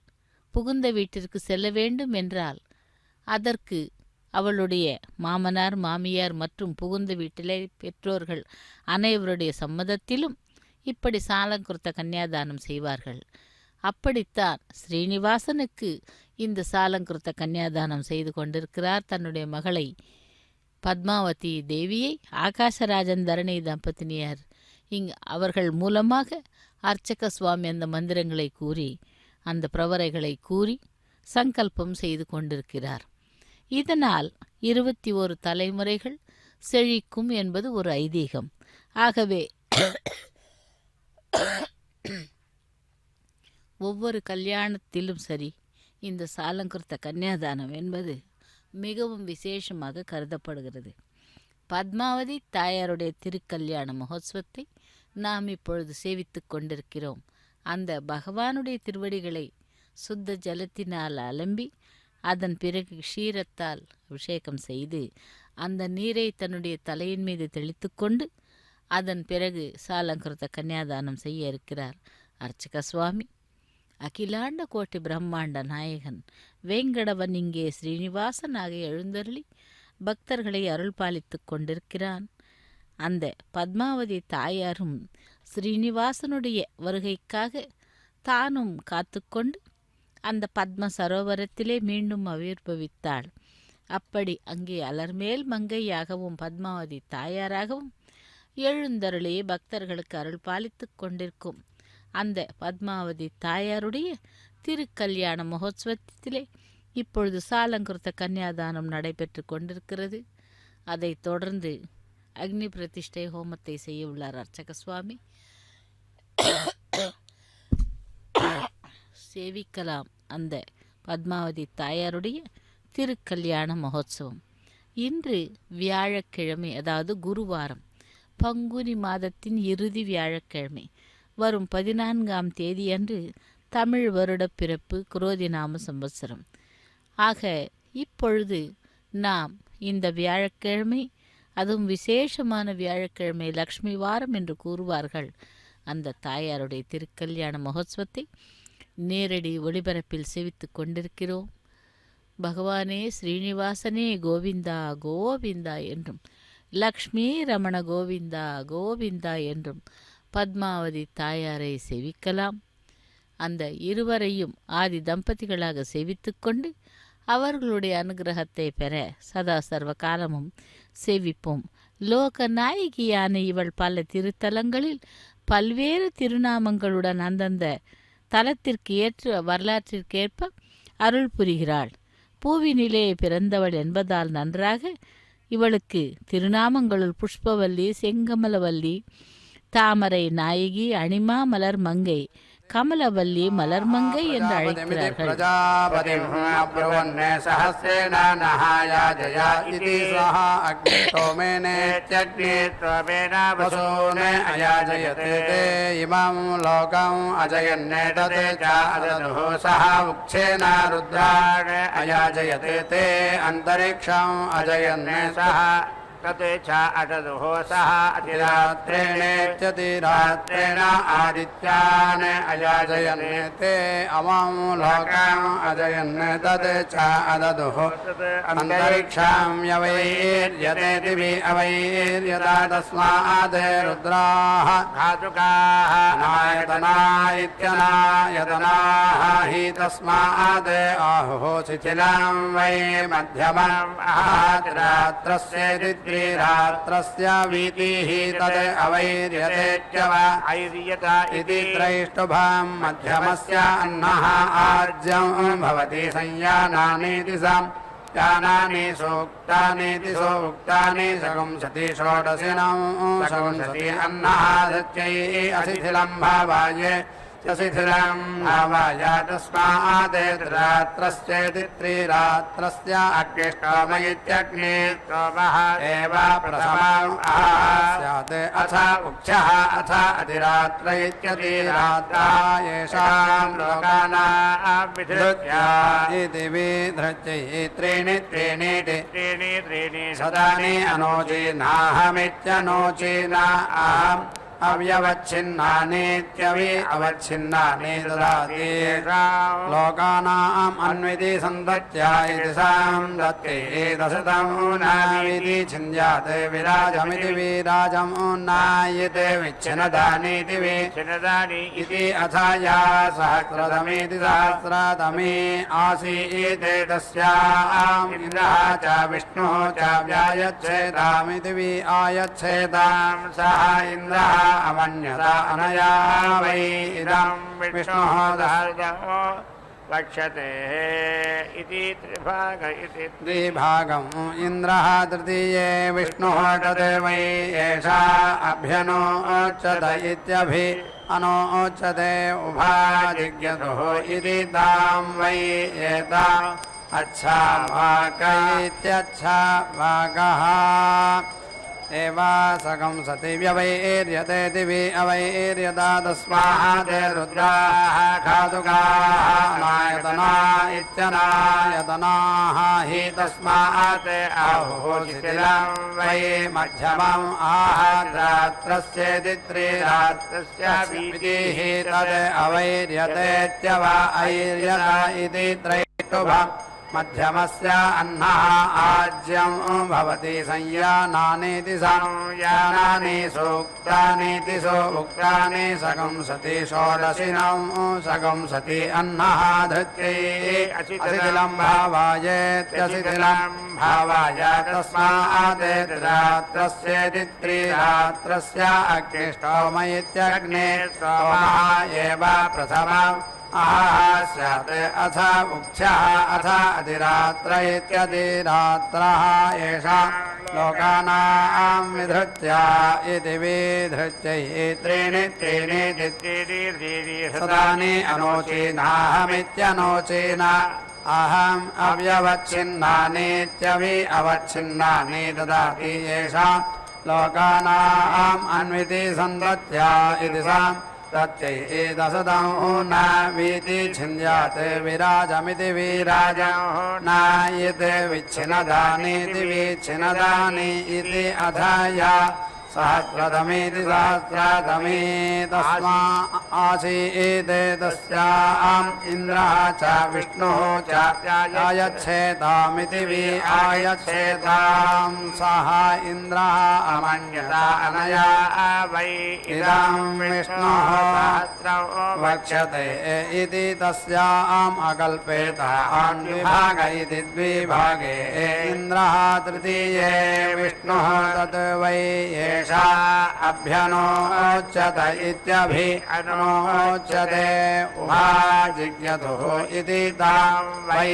Speaker 2: புகுந்த வீட்டிற்கு செல்ல வேண்டும் என்றால் அதற்கு அவளுடைய மாமனார் மாமியார் மற்றும் புகுந்த வீட்டிலே பெற்றோர்கள் அனைவருடைய சம்மதத்திலும் இப்படி சாலங்கிருத்த கன்னியாதானம் செய்வார்கள். அப்படித்தான் ஸ்ரீனிவாசனுக்கு இந்த சாலங்கிருத்த கன்னியாதானம் செய்து கொண்டிருக்கிறார். தன்னுடைய மகளை பத்மாவதி தேவியை ஆகாசராஜன் தரணி தம்பதினியார் அவர்கள் மூலமாக அர்ச்சக சுவாமி அந்த மந்திரங்களை கூறி அந்த பிரவரைகளை கூறி சங்கல்பம் செய்து கொண்டிருக்கிறார். இதனால் 21 தலைமுறைகள் செழிக்கும் என்பது ஒரு ஐதீகம். ஆகவே ஒவ்வொரு கல்யாணத்திலும் சரி இந்த சாலங்கிருத்த கன்னியாதானம் என்பது மிகவும் விசேஷமாக கருதப்படுகிறது. பத்மாவதி தாயாருடைய திருக்கல்யாண மகோத்சவத்தை நாம் இப்பொழுது சேவித்து கொண்டிருக்கிறோம். அந்த பகவானுடைய திருவடிகளை சுத்த ஜலத்தினால் அலம்பி அதன் பிறகு க்ஷீரத்தால் அபிஷேகம் செய்து அந்த நீரை தன்னுடைய தலையின் மீது தெளித்து கொண்டு அதன் பிறகு சாலங்கிருத்த கன்னியாதானம் செய்ய இருக்கிறார் அர்ச்சக சுவாமி. அகிலாண்ட கோட்டி பிரம்மாண்ட நாயகன் வேங்கடவன் இங்கே ஸ்ரீனிவாசனாக எழுந்தருளி பக்தர்களை அருள் பாலித்து கொண்டிருக்கிறான். அந்த பத்மாவதி தாயாரும் ஸ்ரீனிவாசனுடைய வருகைக்காக தானும் காத்துக்கொண்டு அந்த பத்ம சரோவரத்திலே மீண்டும் ஆவிர்பவித்தாள். அப்படி அங்கே அலர்மேல் மங்கையாகவும் பத்மாவதி தாயாராகவும் எழுந்தருளி பக்தர்களுக்கு அருள் பாலித்து கொண்டிருக்கும் அந்த பத்மாவதி தாயாருடைய திருக்கல்யாண மகோத்சவத்திலே இப்பொழுது சாலங்கிருத்த கன்னியாதானம் நடைபெற்று கொண்டிருக்கிறது. அதைத் தொடர்ந்து அக்னி பிரதிஷ்டை ஹோமத்தை செய்ய உள்ளார் அர்ச்சக சுவாமி. சேவிக்கலாம் அந்த பத்மாவதி தாயாருடைய திருக்கல்யாண மகோத்சவம். இன்று வியாழக்கிழமை, அதாவது குருவாரம், பங்குனி மாதத்தின் இறுதி வியாழக்கிழமை, வரும் 14ஆம் தேதியன்று தமிழ் வருட பிறப்பு குரோதி நாம சம்பத்சரம். ஆக இப்பொழுது நாம் இந்த வியாழக்கிழமை, அதுவும் விசேஷமான வியாழக்கிழமை, லக்ஷ்மி வாரம் என்று கூறுவார்கள், அந்த தாயாருடைய திருக்கல்யாண மகோத்சவத்தை நேரடி ஒளிபரப்பில் சேவித்து கொண்டிருக்கிறோம். பகவானே ஸ்ரீனிவாசனே கோவிந்தா கோவிந்தா என்றும், லக்ஷ்மி ரமண கோவிந்தா கோவிந்தா என்றும் பத்மாவதி தாயாரை சேவிக்கலாம். அந்த இருவரையும் ஆதி தம்பதிகளாக சேவித்து கொண்டு அவர்களுடைய அனுகிரகத்தை பெற சதா சர்வ காலமும் சேவிப்போம். லோக நாயகியான இவள் பல திருத்தலங்களில் பல்வேறு திருநாமங்களுடன் அந்தந்த தலத்திற்கு ஏற்ற வரலாற்றிற்கேற்ப அருள் புரிகிறாள். பூவினிலே பிறந்தவள் என்பதால் நன்றாக இவளுக்கு திருநாமங்களுள் புஷ்பவல்லி, செங்கமலவல்லி, தாமரை நாயகி, அணிமா மலர் மங்கை, கமலவல்லி, மலர்மங்கை என்று அழைக்கிறார்கள்.
Speaker 3: अंतरिक्षम अजयन्ने सह अतिरात्रेण आदित्यान् अयाजयन्ने ते अमं लोकम् अजयन्ने तत् च अददुः अन्तरिक्षं यवैर्यते दिवि अवैर्यता तस्मात् रुद्राः घातुकाः नायतना इत्यनायतनाः हि तस्मात् आहुः शिथिलं वै मध्यमम् आहातिरात्रस्य रात्रस्य वीतिः तद् अवैर्यते वा ऐर्यता इति त्रैष्टुभां मध्यमस्य अन्नः आज्यं भवति संयानानीति यानानि सूक्तानीति सूक्तानि सगुंसति षोडशिनं सगुंसति अन्नः धत्यै अशिथिलं भावाय शिथिलं भावाय तस्मात् रात्रस्येति त्रिरात्रस्य अग्निष्टोमयित्यग्निष्टोमः एव प्रथमम् स्यात् अथ उक्षः अथ अधिरात्र इत्यतिरात्रः येषां लोकानां विधृत्या इति विधृत्यै त्रीणि त्रीणीति त्रीणि त्रीणि शतानि अनोचीनाहमित्यनोचीना अहम् अव्यवच्छिन्नानीत्यवि अवच्छिन्नानि ददाति लोकानाम् अन्विति सन्दत्या इति सन्दत्ते दशतं नाविति छिन्द्यात् विराजमिति विराजं नायते विच्छिन्नदानीति विच्छिन्नदानि इति अथ या सहस्रतमेति सहस्रतमे आसीत् तस्याम् इन्द्रः च विष्णुः च व्यायच्छेदामिति वि आयच्छेदां सः इन्द्रः अमन्यता अनया वै इदं विष्णुः दहर्जो वक्ष्यते इति त्रिभागम् इन्द्रः तृतीये विष्णुः तद् वै एषा अभ्यनोच्यत इत्यभि अनोच्यते उभाजिज्ञतुः इति तां वै एता अच्छा भाग इत्यच्छा भागः एवा सगंसति व्यवैर्यते दिवि अवैर्यता तस्मात् रुद्राः घातुकाः नायतना इत्यनायतनाः हि तस्मात् आहुः शिथिलं वै मध्यमम् आहारात्रस्येति त्रिरात्रस्य वीतिः तद् अवैर्यतेत्यव ऐर्यत इति त्रैष्टुभम् मध्यमस्य अन्नः आज्यं भवति संयानानीति संयानानि सूक्तानीति सूक्तानि सगुंसति षोडशिनं सगुंसति अन्नः धृत्यै अशिथिलं भावायेत्यशिथिलं भावाय तस्मात् रात्रस्येति त्रिरात्रस्य अग्निष्टोमयित्यग्निष्टोमः एव प्रथमम् स्यात् अथ उक्षः अथ अधिरात्र इत्यधिरात्रः येषां लोकानां विधृत्य इति विधृत्यै त्रीणि त्रीणि सदानि अनोचीनाहमित्यनोचीन अहम् अव्यवच्छिन्नानीत्यभि अवच्छिन्नानि ददाति येषां लोकानाम् अन्विति सन्दत्या इति सां तत्यै दशदं न वीति छिन्द्यात् विराजमिति विराजं न यत् विच्छिन्नदानीति विच्छिन्नदानि इति अथया सहस्रतमेति सहस्रतमे तस्मा आसीत् तस्याम् इन्द्रः च विष्णुः च आयच्छेतामिति वि आयच्छेतां सः इन्द्रः अमन्यता अनया वै इदं विष्णुः वक्ष्यते इति तस्याम् अकल्पेत द्विभाग इति द्विभागे इन्द्रः तृतीये विष्णुः तत् वै अभ्यनोच्यत इत्यभि अनोच्यते उभाजिज्ञतुः इति तां वै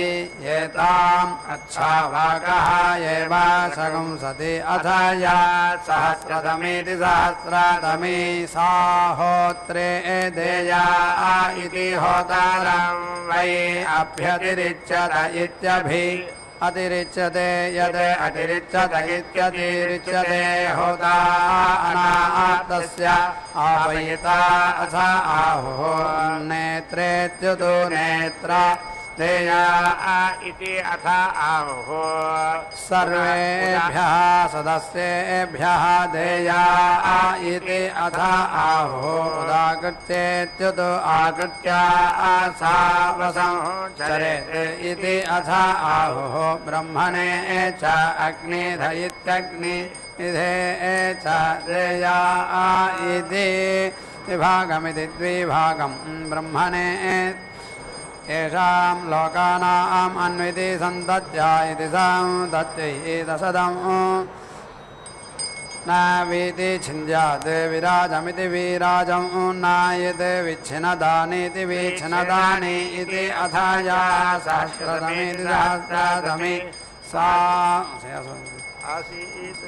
Speaker 3: एताम् अच्छावाकः एव शगुंसति अथ या सहस्रतमेति सहस्रतमे सा होत्रे देया इति होतारं वै अभ्यतिरिच्यत इत्यभि अतिरिच्यते यद् अतिरिच्यत इत्यतिरिच्यते होता अनात्तस्य आवयिता अथ आहुः नेत्रेत्युतो नेत्रा देया इति अथ आहुः सर्वेभ्यः सदस्येभ्यः देया इति अथ आहुः उदाकृत्येत्युतो आकृत्य सा वसंचरेत् इति अथ आहुः ब्रह्मणे च अग्निध इत्यग्नि इधे च देया इति विभागमिति द्विभागं ब्रह्मणे येषां लोकानाम् अन्विति सन्तत्या इति सन्तत्यै दशदं न वीति छिन्द्यात् विराजमिति विराजं न यत् विच्छिन्नदानीति विच्छिन्नदानि इति अथया सहस्रतमेति सहस्रतमे सा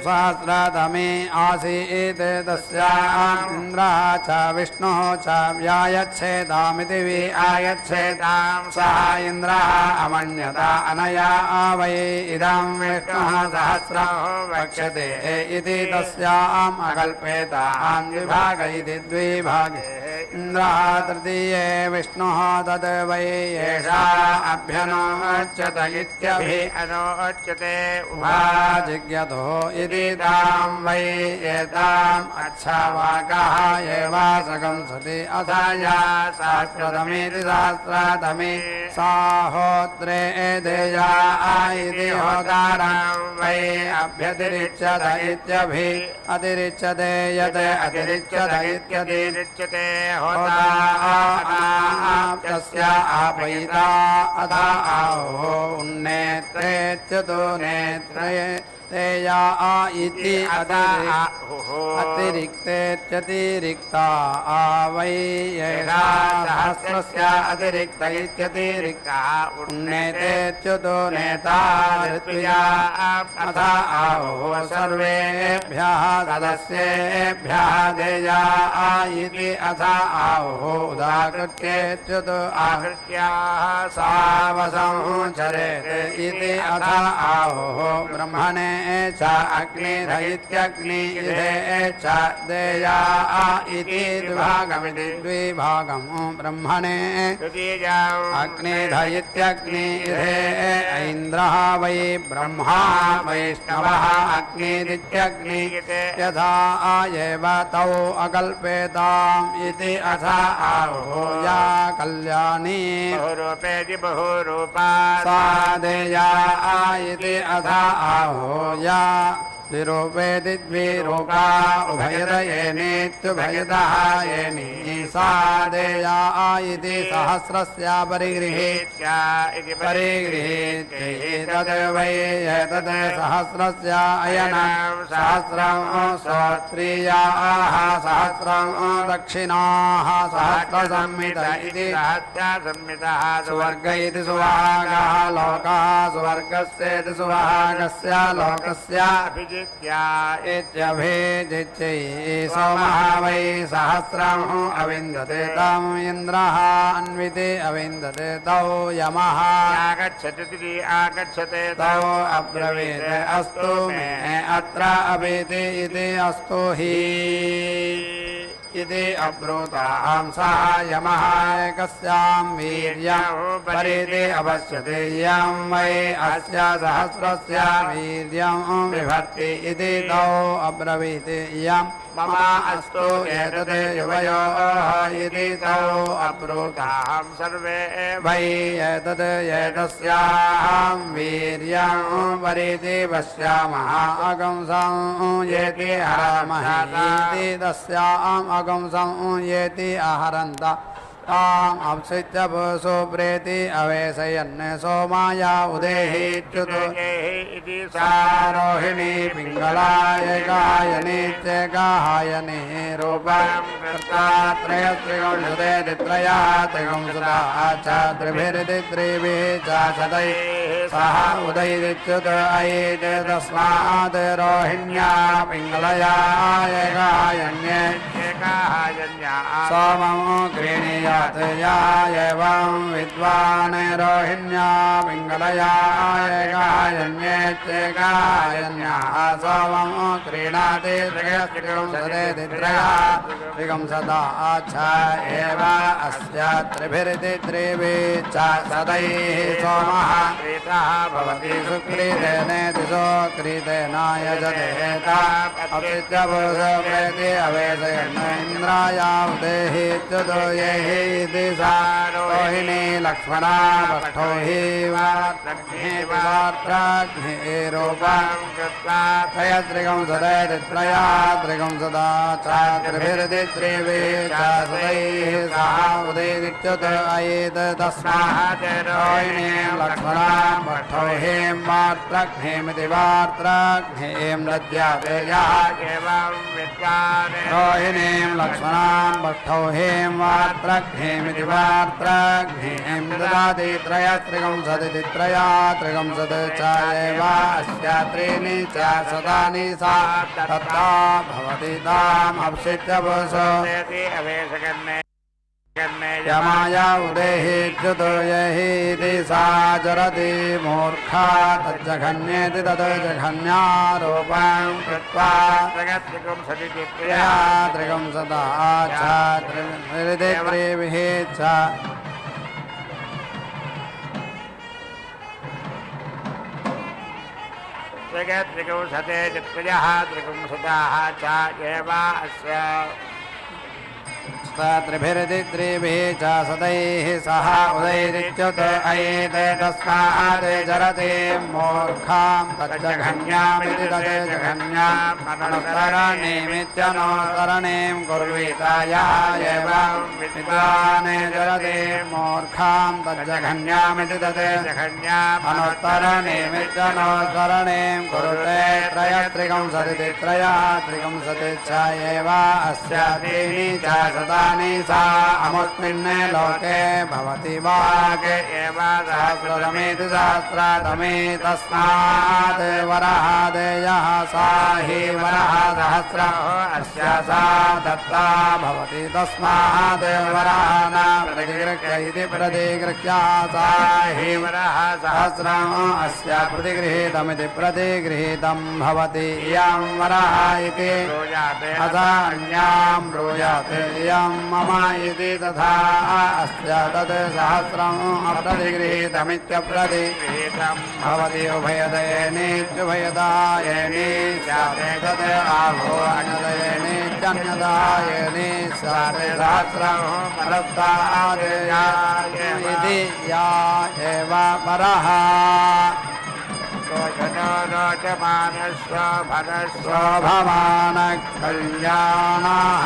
Speaker 3: सहस्रतमे आसीत् तस्याम् इन्द्रः च विष्णुः च व्यायच्छेदामिति वि आयच्छेदां सः इन्द्रः अमन्यता अनया वै इदं विष्णुः सहस्रं वक्ष्यते इति तस्याम् अकल्पेतां द्विभाग इति द्विभागे इन्द्रः तृतीये विष्णुः तद् वै एषा अभ्यनोच्यत इत्यभि अनोच्यते उभाजिज्ञतो इति तां वै एताम् अच्छावाकः एव शगुंसति अथ या सहस्रतमेति सहस्रतमे सा होत्रे देया इति होतारं वै अभ्यतिरिच्यत इत्यभि अतिरिच्यते यत् अतिरिच्यत इत्यतिरिच्यते होता तस्य आपयिता अथ आहुः उन्नेत्रेत्युतो नेत्रे तेया इति अतिरिक्तेत्यतिरिक्ता वै एषा सहस्रस्य अतिरिक्त इत्यतिरिक्ता उन्नेतेत्युतो नेता ऋत्विया अथ आहुः सर्वेभ्यः सदस्येभ्यः देया इति अथ आहुः उदाकृत्येत्युतो आकृत्याः सा वसंचरेत् इति अथ आहुः ब्रह्मणे च अग्निध इत्यग्नि इधे च देया इति द्विभागमिति द्विभागं ब्रह्मणे अग्निध इत्यग्नि इधे ऐन्द्रः वै ब्रह्मा वैष्णवः अग्निदित्यग्नि यथा एव तौ अकल्पेताम् इति अथ आहुः या कल्याणी बहुरूपेति बहुरूपा सा देया इति अथ आहुः या द्विरूपेति द्विरूपा उभयदयेनेत्युभयदः येनी सा देया इति सहस्रस्य परिगृहीत्या इति परिगृहीत्यै तद् वै एतद् सहस्रस्य अयनं सहस्रं श्रोत्रियाः सहस्रं दक्षिणाः सहस्रसंहित इति सहस्रसंहितः सुवर्ग इति सुभागः लोकः सुवर्गस्येति सुभागस्य लोकस्य इत्यभिजिच्यै सोमः वै सहस्रम् अविन्दते तं इन्द्रः अन्विते अविन्दते तौ यमः
Speaker 4: आगच्छते
Speaker 3: तौ अब्रवीत् अस्तु मे अत्र अभीति इति अस्तु हि इति अब्रूतां सः यमः एकस्यां वीर्यं परिति अवश्यते यं वै अस्य सहस्रस्य वीर्यं विभक्ति इति तौ अब्रवीत् यं मम अस्तु एतत् युवयोः इति तौ अब्रूतां सर्वे वै एतत् एतस्यां वीर्यं परिति पश्यामः अगंसं येति हरामहि तस्याम् अगंसं येति आहरन्त ताम् अप्सित्य सुप्रेति अवेशयन् सोमाय उदेहिच्युत सारोहिणी पिङ्गलाय गायने च गायने रूपं कृत्वा त्रयस्त्रिगुंसुते दित्रया त्रिगुंसुता च त्रिभिर्दित्रिभिः च शतैः सह उदयिच्युत अयेत् तस्मात् रोहिण्या पिङ्गलयाय गायन्ये सोमं क्रीणीयात् या एवं विद्वान् रोहिण्या पिङ्गलयाय गायन्येत्य गायन्याः सोमं क्रीणाति त्रिगुंसते दित्रया त्रिगुंसता च एव अस्य त्रिभिर्दित्रिभिः च शतैः सोमः भवति सुक्रीतेनेति सुक्रीतेन यजते अप्सित्यपुरुषप्रेति अवेशयन् इन्द्राय उदेहिच्युतो येहि इति सा रोहिणी लक्ष्मणा पठो हि वार्त्राग्ने रूपं कृत्वा त्रयस्त्रिगुंसते दित्रया त्रिगुंसता च त्रिभिर्दित्रिभिः च शतैः सह उदेहिच्युत अयेत् तस्मात् रोहिणीं लक्ष्मणा पठो हि वार्त्राग्नेमिति वार्त्राग्नें दद्याते यः रोहिणीं लक्ष्मणां पठो हें वार्त्राग्नेमिति वार्त्राग्नें ददाति त्रयस्त्रिगुंसति दित्रया त्रिगुंसत् च एव अस्य त्रीणि च शतानि सा तथा भवति ताम् अप्सित्य यमाय उदेहिच्युत यहीति सा जरति मूर्खा तज्जघन्येति तत् जघन्यारूपं कृत्वा त्रिगुंसता च त्रिभिः च
Speaker 4: त्रिगुंसते दित्रयः त्रिगुंसताः च एव अस्य
Speaker 3: त्रिभिर्दित्रिभिः च शतैः सह उदयिच्युत अयेत् तस्मात् जरति मूर्खां तज्जघन्यामिति तत् जघन्याम् अनुसरणीमित्यनुसरणीं कुर्वीत यः एवं विद्वान् जरति मूर्खां तज्जघन्यामिति तत् जघन्याम् अनुसरणीमित्यनुसरणीं कुरुते त्रयस्त्रिगुंसति दित्रया त्रिगुंसति च एव अस्य त्रीणि च शतानि सा अमुस्मिन् लोके भवति वाक् एव सहस्रतमेति सहस्रतमे तस्मात् वरः देयः सा हि वरः सहस्रः अस्य सा दत्ता भवति तस्मात् वरः न प्रतिगृह्य इति प्रतिगृह्य सा हि वरः सहस्रम् अस्य प्रतिगृहीतमिति प्रतिगृहीतं भवति इयं वरः इति अन्यां ब्रूयात् इयं मम इति तथा अस्य तत् सहस्रम् अप्रतिगृहीतमित्यप्रतिगृहीतं भवति उभयदयेनेत्युभयदायेने स्याते तत् आभो अन्यदयेनेत्यन्यदायेने स्याते सहस्रम् परस्तादेयायेति या एव परः स्वभवानः कल्याणः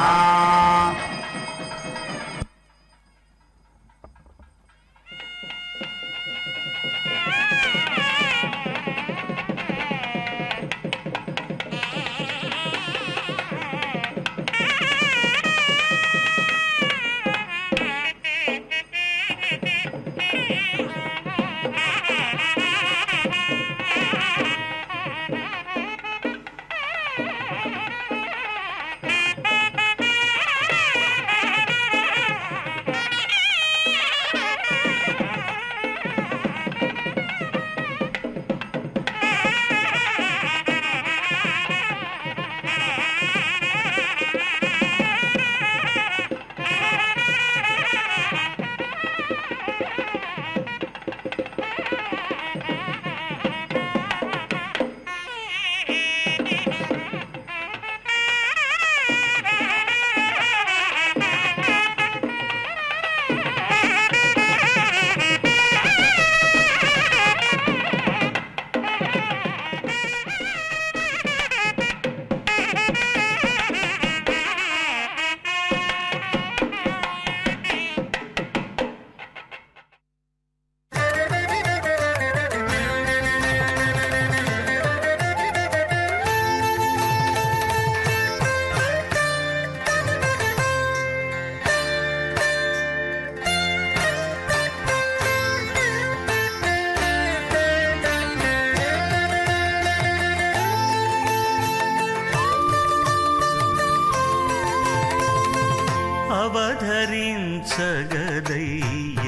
Speaker 5: అవధరించగదయ్య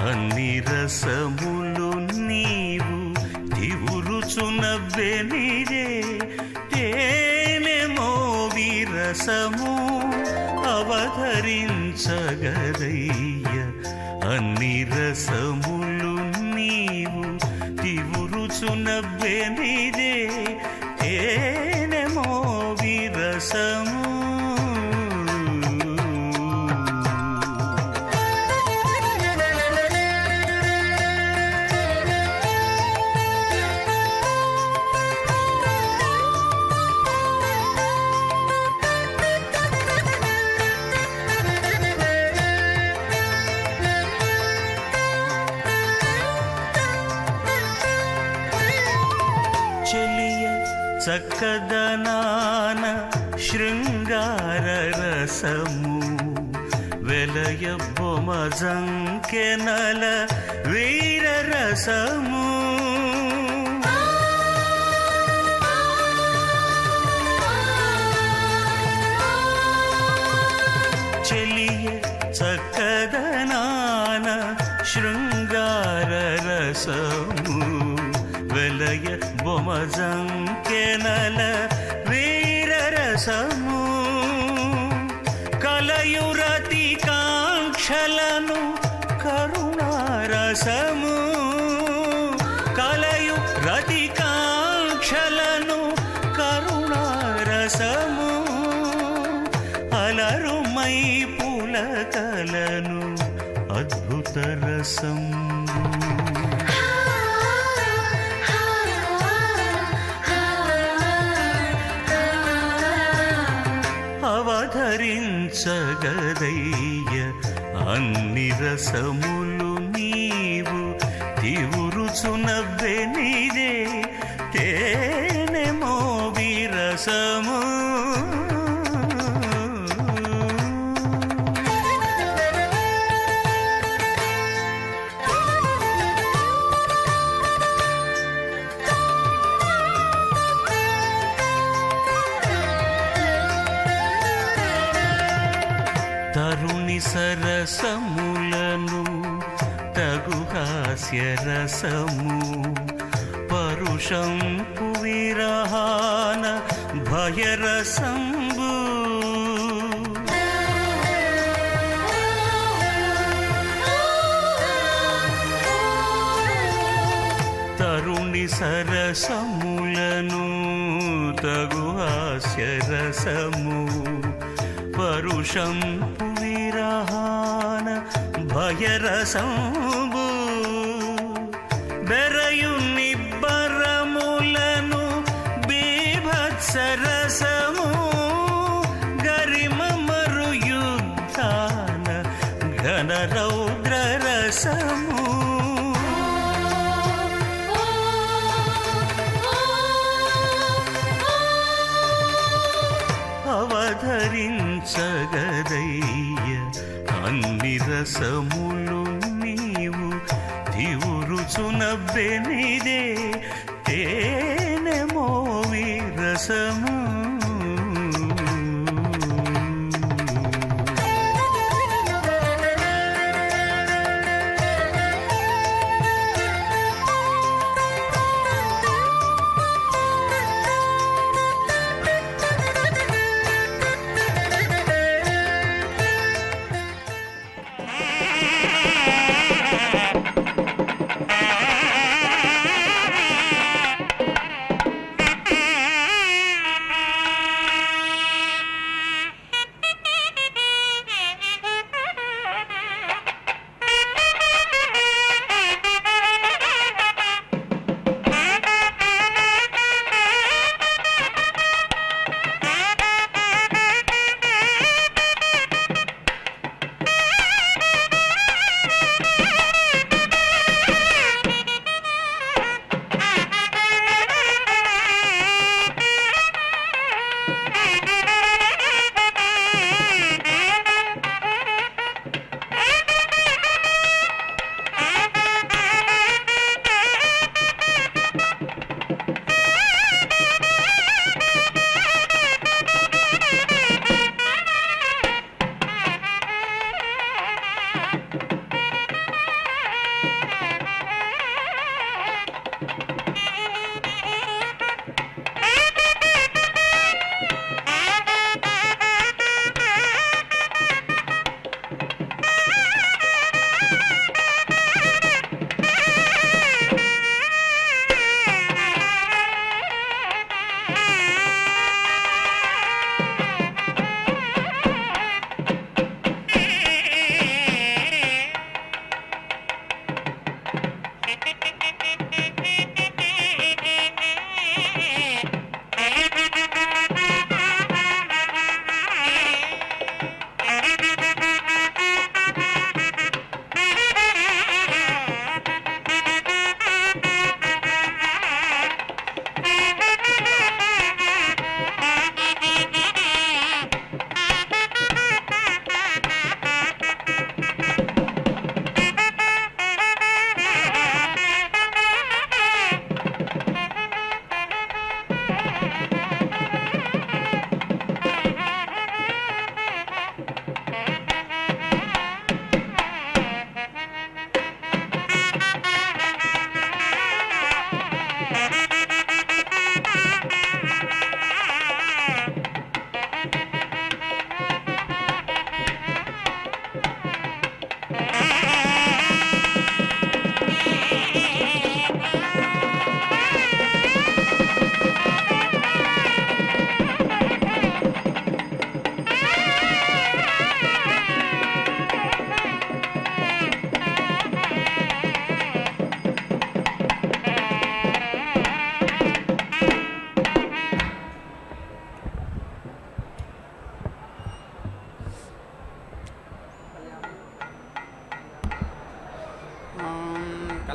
Speaker 5: అన్ని రసములు నీవు తివురుచునవ్వెనిదే తేనెమో విరసము అవధరించగదయ్య అన్ని రసములు నీవు తివురుచునవ్వెనిదే తేనెమో విరసము. చక్కదనాన శృంగార రసము వెలయ బొమజంకెనల వీర రసము చెలియ చక్కదనాన శృంగార రసము వెలయ బొమజంకెనల వీర రసము కలయురతి కాంక్షలను కరుణారసము కలయు రతి కాంక్షలను కరుణారసము అలరుమై పులకలను అద్భుత రసం అవధరించగదయ్య అన్ని రసములు నీవు తివురుచునవ్వెనిదే తేనెమో విరసము. తరుణి సరసములను తగు హాస్యరసము పరుషంపు విరహాన భయరసంబు తరుణి సరసములను తగు హాస్యరసము పరుషంపు విరహాన భయరసంబు బెరయు నిబ్బరములను బీభత్సరసము గరిమమరు యుద్ధాన ఘన రౌద్ర రసము అవధరించగదయ్య అన్ని రసములు నీవు తివురుచునవ్వెనిదే తేనెమో విరసము.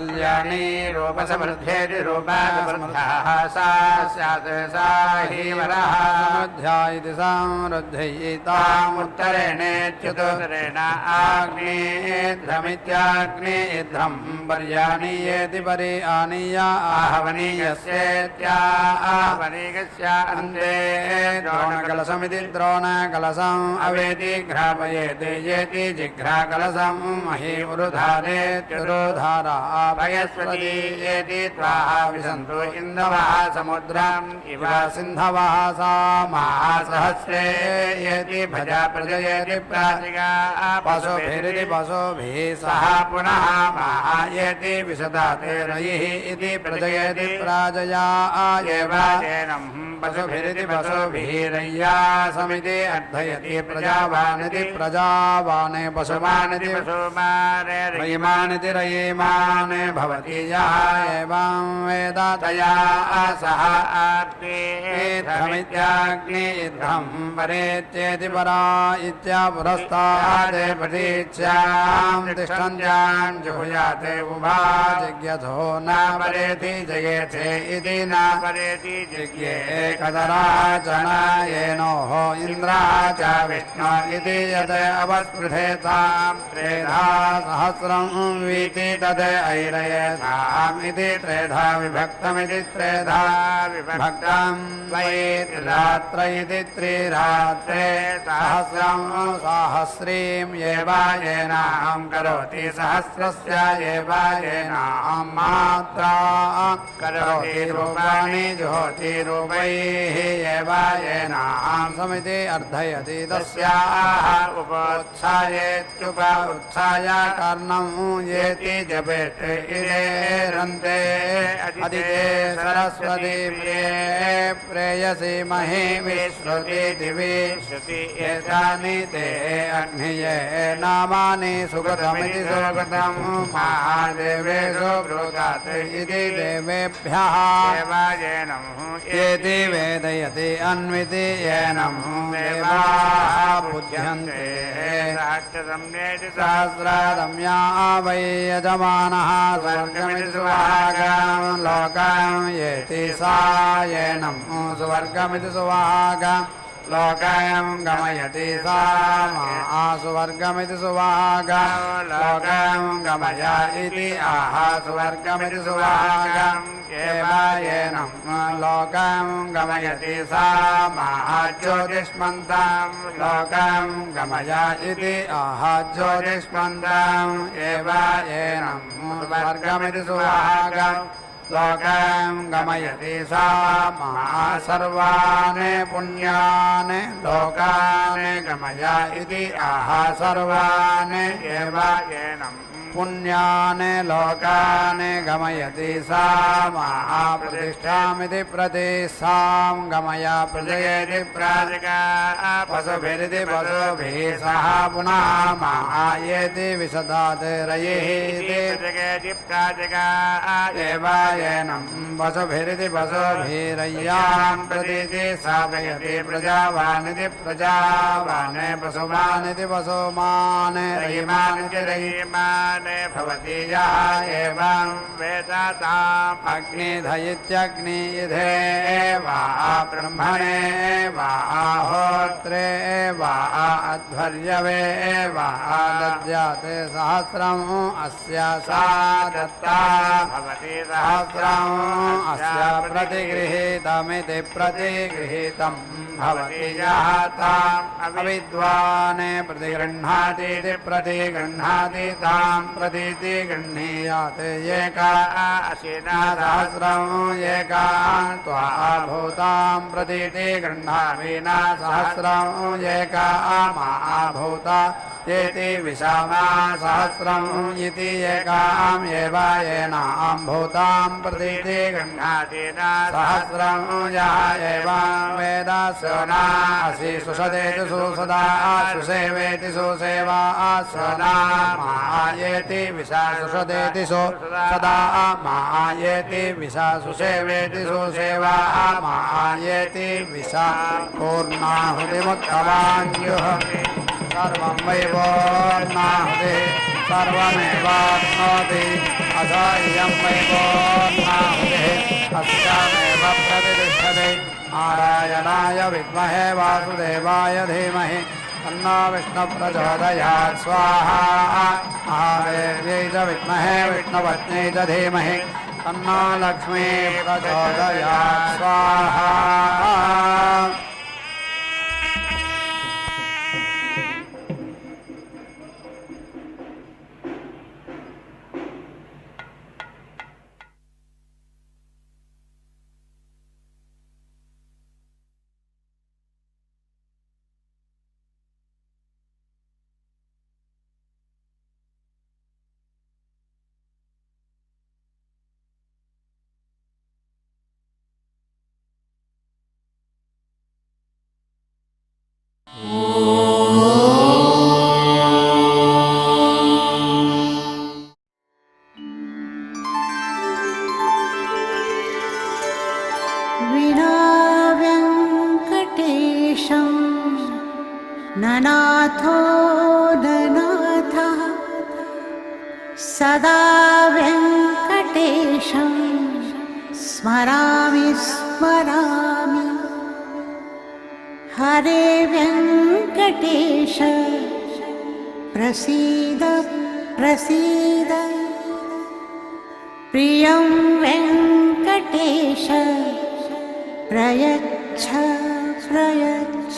Speaker 3: कल्याणी रूपसमृद्धेति रूपासमृद्धाः सा स्यात् सा हि वरः समृद्ध्या इति समृद्धयितामुत्तरेणेत्युत्तरेण आग्नेध्रमित्याग्नेध्रं पर्याणीयेति परि आनीय आहवनीयस्येत्या आहवनीयस्य अन्ते द्रोणकलशमिति द्रोणकलशम् अवेति घ्रापयेति येति जिघ्राकलशं मही उरुधारेत्युरुधारा भयस्वती येति त्वाः विशन्तु इन्दवः समुद्रम् इव सिन्धवः सा महासहस्रे येति भजा प्रजयेति प्रातिगा पशुभिरिति पशुभिः सह पुनः महायेति विशदाते रयिः इति प्रजयेति प्राजया एवाजेनं पशुभिरिति पशुभिः रय्या समिति अर्थयति प्रजावानिति प्रजावाने पशुमानिति पशुमाने रयिमानिति रयिमाने भवति यः एवं वेद तया सह आर्तिमित्याग्निध्रं परेत्येति परा इत्या पुरस्तादे प्रतीच्यां तिष्ठन्त्यां जुहुयाते उभा जिज्ञथो न परेति जयेथे इति न परेति जिज्ञे कदरा च येनोः इन्द्रः च विष्णु इति यत् अवस्पृथेतां त्रेधा सहस्रं वीति तद् ऐरयेताम् इति त्रेधा विभक्तमिति त्रेधा विभक्तं त्वयि इति त्रिरात्रे सहस्रं सहस्रीं येवायेनां करोति सहस्रस्य येवायेनां मात्रा करोति रूपाणि जुहोति रूपैः येवायेनां समिति अर्थयति तस्याः उपोत्सायेत्युप उत्साय कर्णं येति जपेत् इरेरन्ते अदिते सरस्वती प्रिये प्रेयसी मही विश्रुति दिवि श्रुति एतानि ते अग्निये नामानि सुकृतमिति सुकृतं महादेवेषु ब्रूतात् इति देवेभ्यः देवायेनं येति वेदयति अन्विति येनं देवाः बुध्यन्ते सहस्ररम्या वै यजमानः स्वर्गमिति सुभागं लोकं येति सा येनं सुवर्गमिति सुभागं लोकं गमयति सा सुवर्गमिति सुभागं लोकं गमय इति आह सुवर्गमिति सुभागं एवायेनं लोकं गमयति सा ज्योतिष्मन्तं लोकं गमय इति आह ज्योतिष्मन्तं एवायेनं सुवर्गमिति सुभागं लोकं गमयति सा सर्वान् पुण्यान् लोकान् गमय इति आह सर्वान् एवायेनं पुण्यान् लोकान् गमयति सा प्रतिष्ठामिति प्रतिष्ठां गमय प्रजयति प्राजगा पशुभिरिति पशुभिः सह पुनः मायेति विशदात् रयिः इति प्राजगा देवायेनं पशुभिरिति पशुभिरय्यां प्रतीति स्थापयति प्रजावानिति प्रजावान् पशुमानिति पशुमान् रयिमानिति रयिमान् भवति यः एवं वेद ताम् अग्निधयित्यग्निधे वा ब्रह्मणे वा होत्रे वा अध्वर्यवे वा दद्याते सहस्रम् अस्य सा दत्ता भवति सहस्रम् अस्य प्रतिगृहीतमिति प्रतिगृहीतं भवति यः ताम् अविद्वान् प्रतिगृह्णाति प्रतिगृह्णाति तां प्रतीति गृह्णीयात् एका अशिना सहस्रम् एका त्वा भूतां प्रतीति गृह्णामि न सहस्रम् एका महाभूता येति विषमा सहस्रम् इति एकाम् एवायेनां भूतां प्रतीति गृह्णाति न सहस्रम् यः एवं वेद सोना असि सुषदेति सुसदा सुसेवेति सुसेवा सोना मायेति विषा सुषदेति सु सदा मायेति विषा सुसेवेति सुसेवा मायेति विषा पूर्णाहुतिमुत्तवान्युः सर्वं वै पूर्णाहुतिः सर्वमेवाप्नोति अथ इयं वै पूर्णाहुतिः अस्यामेव प्रतिष्ठते नारायणाय विद्महे वासुदेवाय धीमहि तन्नो विष्णुप्रचोदयात् स्वाहा महादेव्यै च विद्महे विष्णुपत्न्यै च धीमहि तन्नो लक्ष्मी प्रचोदयात् स्वाहा।
Speaker 6: विनाव्यङ्कटेशं ननाथो ननाथः सदा व्यङ्कटेशं स्मरामि स्मरामि। हरे व्यङ्कटेश प्रसीद प्रसीद। प्रियं वेङ्कटेश प्रयच्छ प्रयच्छ।